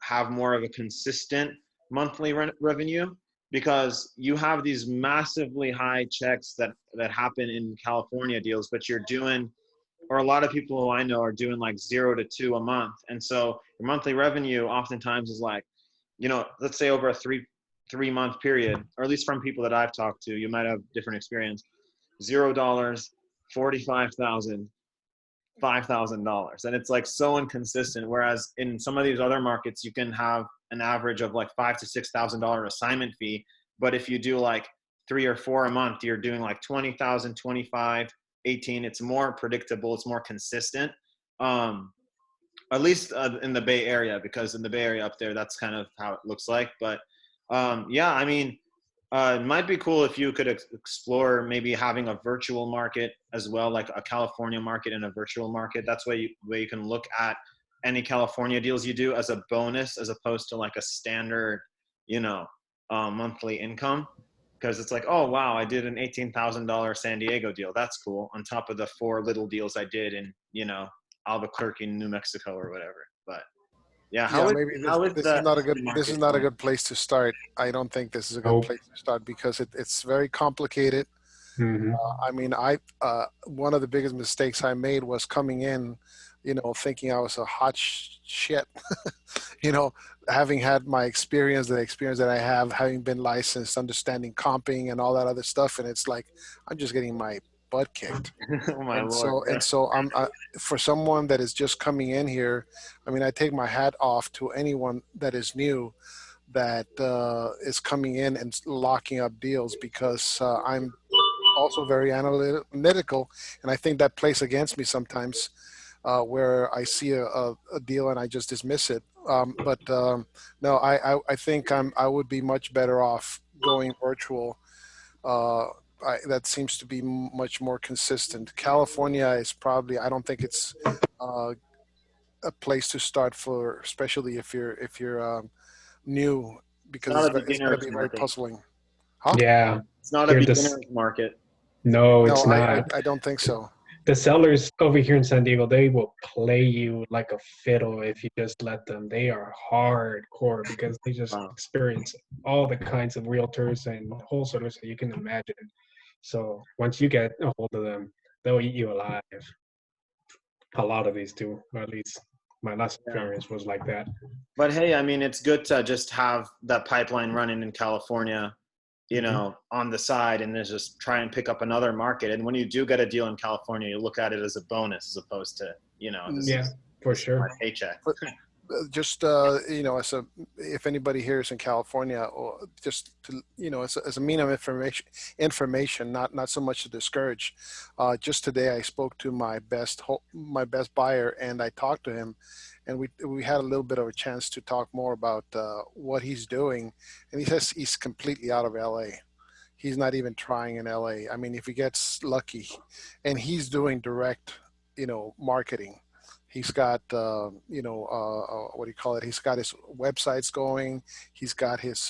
have more of a consistent monthly revenue, because you have these massively high checks that happen in California deals, but you're doing, or a lot of people who I know are doing like 0 to 2 a month. And so your monthly revenue oftentimes is like, let's say over a three month period, or at least from people that I've talked to, you might have different experience. $0, 45,000, $5,000, and it's like so inconsistent. Whereas in some of these other markets, you can have an average of like $5,000 to $6,000 assignment fee. But if you do like 3 or 4 a month, you're doing like 20,000, 25, 18. It's more predictable. It's more consistent. At least in the Bay Area, because in the Bay Area up there, that's kind of how it looks like. But yeah, I mean, it might be cool if you could explore maybe having a virtual market as well, like a California market and a virtual market. That's where you can look at any California deals you do as a bonus, as opposed to like a standard, monthly income. Because it's like, oh wow, I did an $18,000 San Diego deal. That's cool. On top of the 4 little deals I did in, Albuquerque, New Mexico, or whatever. But yeah, Yeah, maybe how is this is the not a good this market is not a going? good place to start. I don't think this is a good Nope. place to start because it's very complicated. Hmm. I mean, one of the biggest mistakes I made was coming in, thinking I was a hot shit. you know, Having had my experience, the experience that I have, having been licensed, understanding comping and all that other stuff, and it's like I'm just getting my butt kicked. Oh my And lord. so and so for someone that is just coming in here, I mean, I take my hat off to anyone that is new that is coming in and locking up deals, because I'm also very analytical, and I think that plays against me sometimes, where I see a deal and I just dismiss it. But no, I think I would be much better off going virtual. Uh, that seems to be much more consistent. California is probably, I don't think it's uh, a place to start for, especially if you're new, It's because not a it's going to beginner's be very market. puzzling. Huh? Yeah. It's not a Here, this beginner's market. no, No, it's not. I don't think so. The sellers over here in San Diego, they will play you like a fiddle if you just let them. They are hardcore because they just Wow. experience all the kinds of realtors and wholesalers that you can imagine. So once you get a hold of them, they'll eat you alive. A lot of these do, or at least my last Yeah. experience was like that. But hey, I mean, it's good to just have that pipeline running in California, on the side, and then just try and pick up another market. And when you do get a deal in California, you look at it as a bonus, as opposed to, Yeah, for this is my sure. paycheck. But just if anybody here is in California, or just to, as a mean of information, not so much to discourage. Just today, I spoke to my best buyer, and I talked to him, and we had a little bit of a chance to talk more about what he's doing, and he says he's completely out of LA. He's not even trying in LA. I mean, if he gets lucky, and he's doing direct, marketing. He's got, what do you call it? He's got his websites going. He's got his,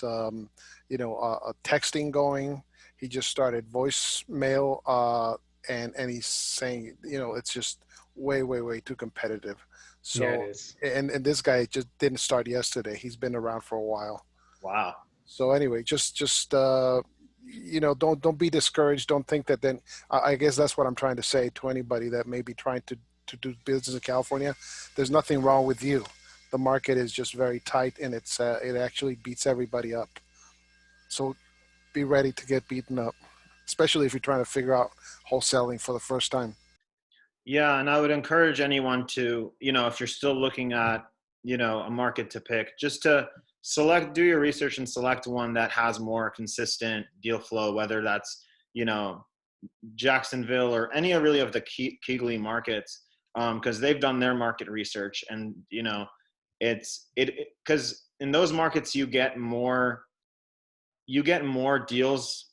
texting going. He just started voicemail, and he's saying, it's just way, way, way too competitive. Yeah, it So, is. and this guy just didn't start yesterday. He's been around for a while. Wow. So anyway, just don't be discouraged. Don't think that then. I guess that's what I'm trying to say to anybody that may be trying to do business in California. There's nothing wrong with you. The market is just very tight, and it actually beats everybody up. So be ready to get beaten up, especially if you're trying to figure out wholesaling for the first time. Yeah, and I would encourage anyone to, if you're still looking at, a market to pick, just to do your research and select one that has more consistent deal flow, whether that's, Jacksonville or any really of the Keighley markets, because they've done their market research, and because in those markets you get more deals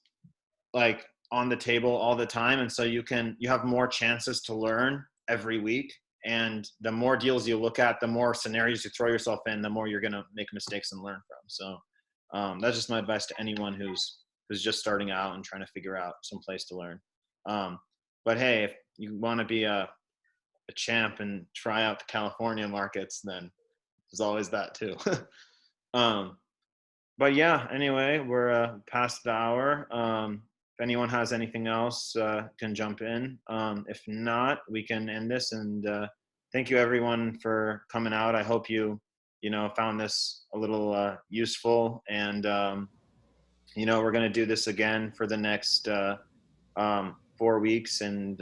like on the table all the time, and so you have more chances to learn every week, and the more deals you look at, the more scenarios you throw yourself in, the more you're going to make mistakes and learn from. So that's just my advice to anyone who's just starting out and trying to figure out some place to learn. But hey, if you want to be a champ and try out the California markets, then there's always that too. But yeah, anyway, we're past the hour. If anyone has anything else, can jump in. If not, we can end this. And thank you everyone for coming out. I hope you found this a little useful. And we're going to do this again for the next 4 weeks, and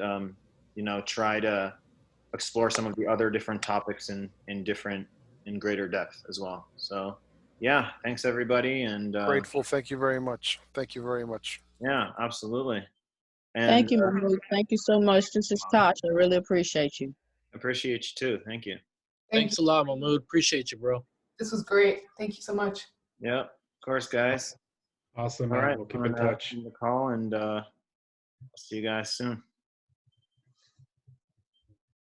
try to explore some of the other different topics in greater depth as well. So yeah, thanks everybody. And Grateful. Thank you very much. Thank you very much. yeah, absolutely. And Thank you, Mahmoud. Thank you so much. This is Tosh. I really appreciate you. appreciate you too. Thank you. Thanks a lot, Mahmoud. Appreciate you, bro. This was great. Thank you so much. Yeah, of course, guys. Awesome, All man. right, We'll keep I'm in gonna touch. end the call, and I'll see you guys soon.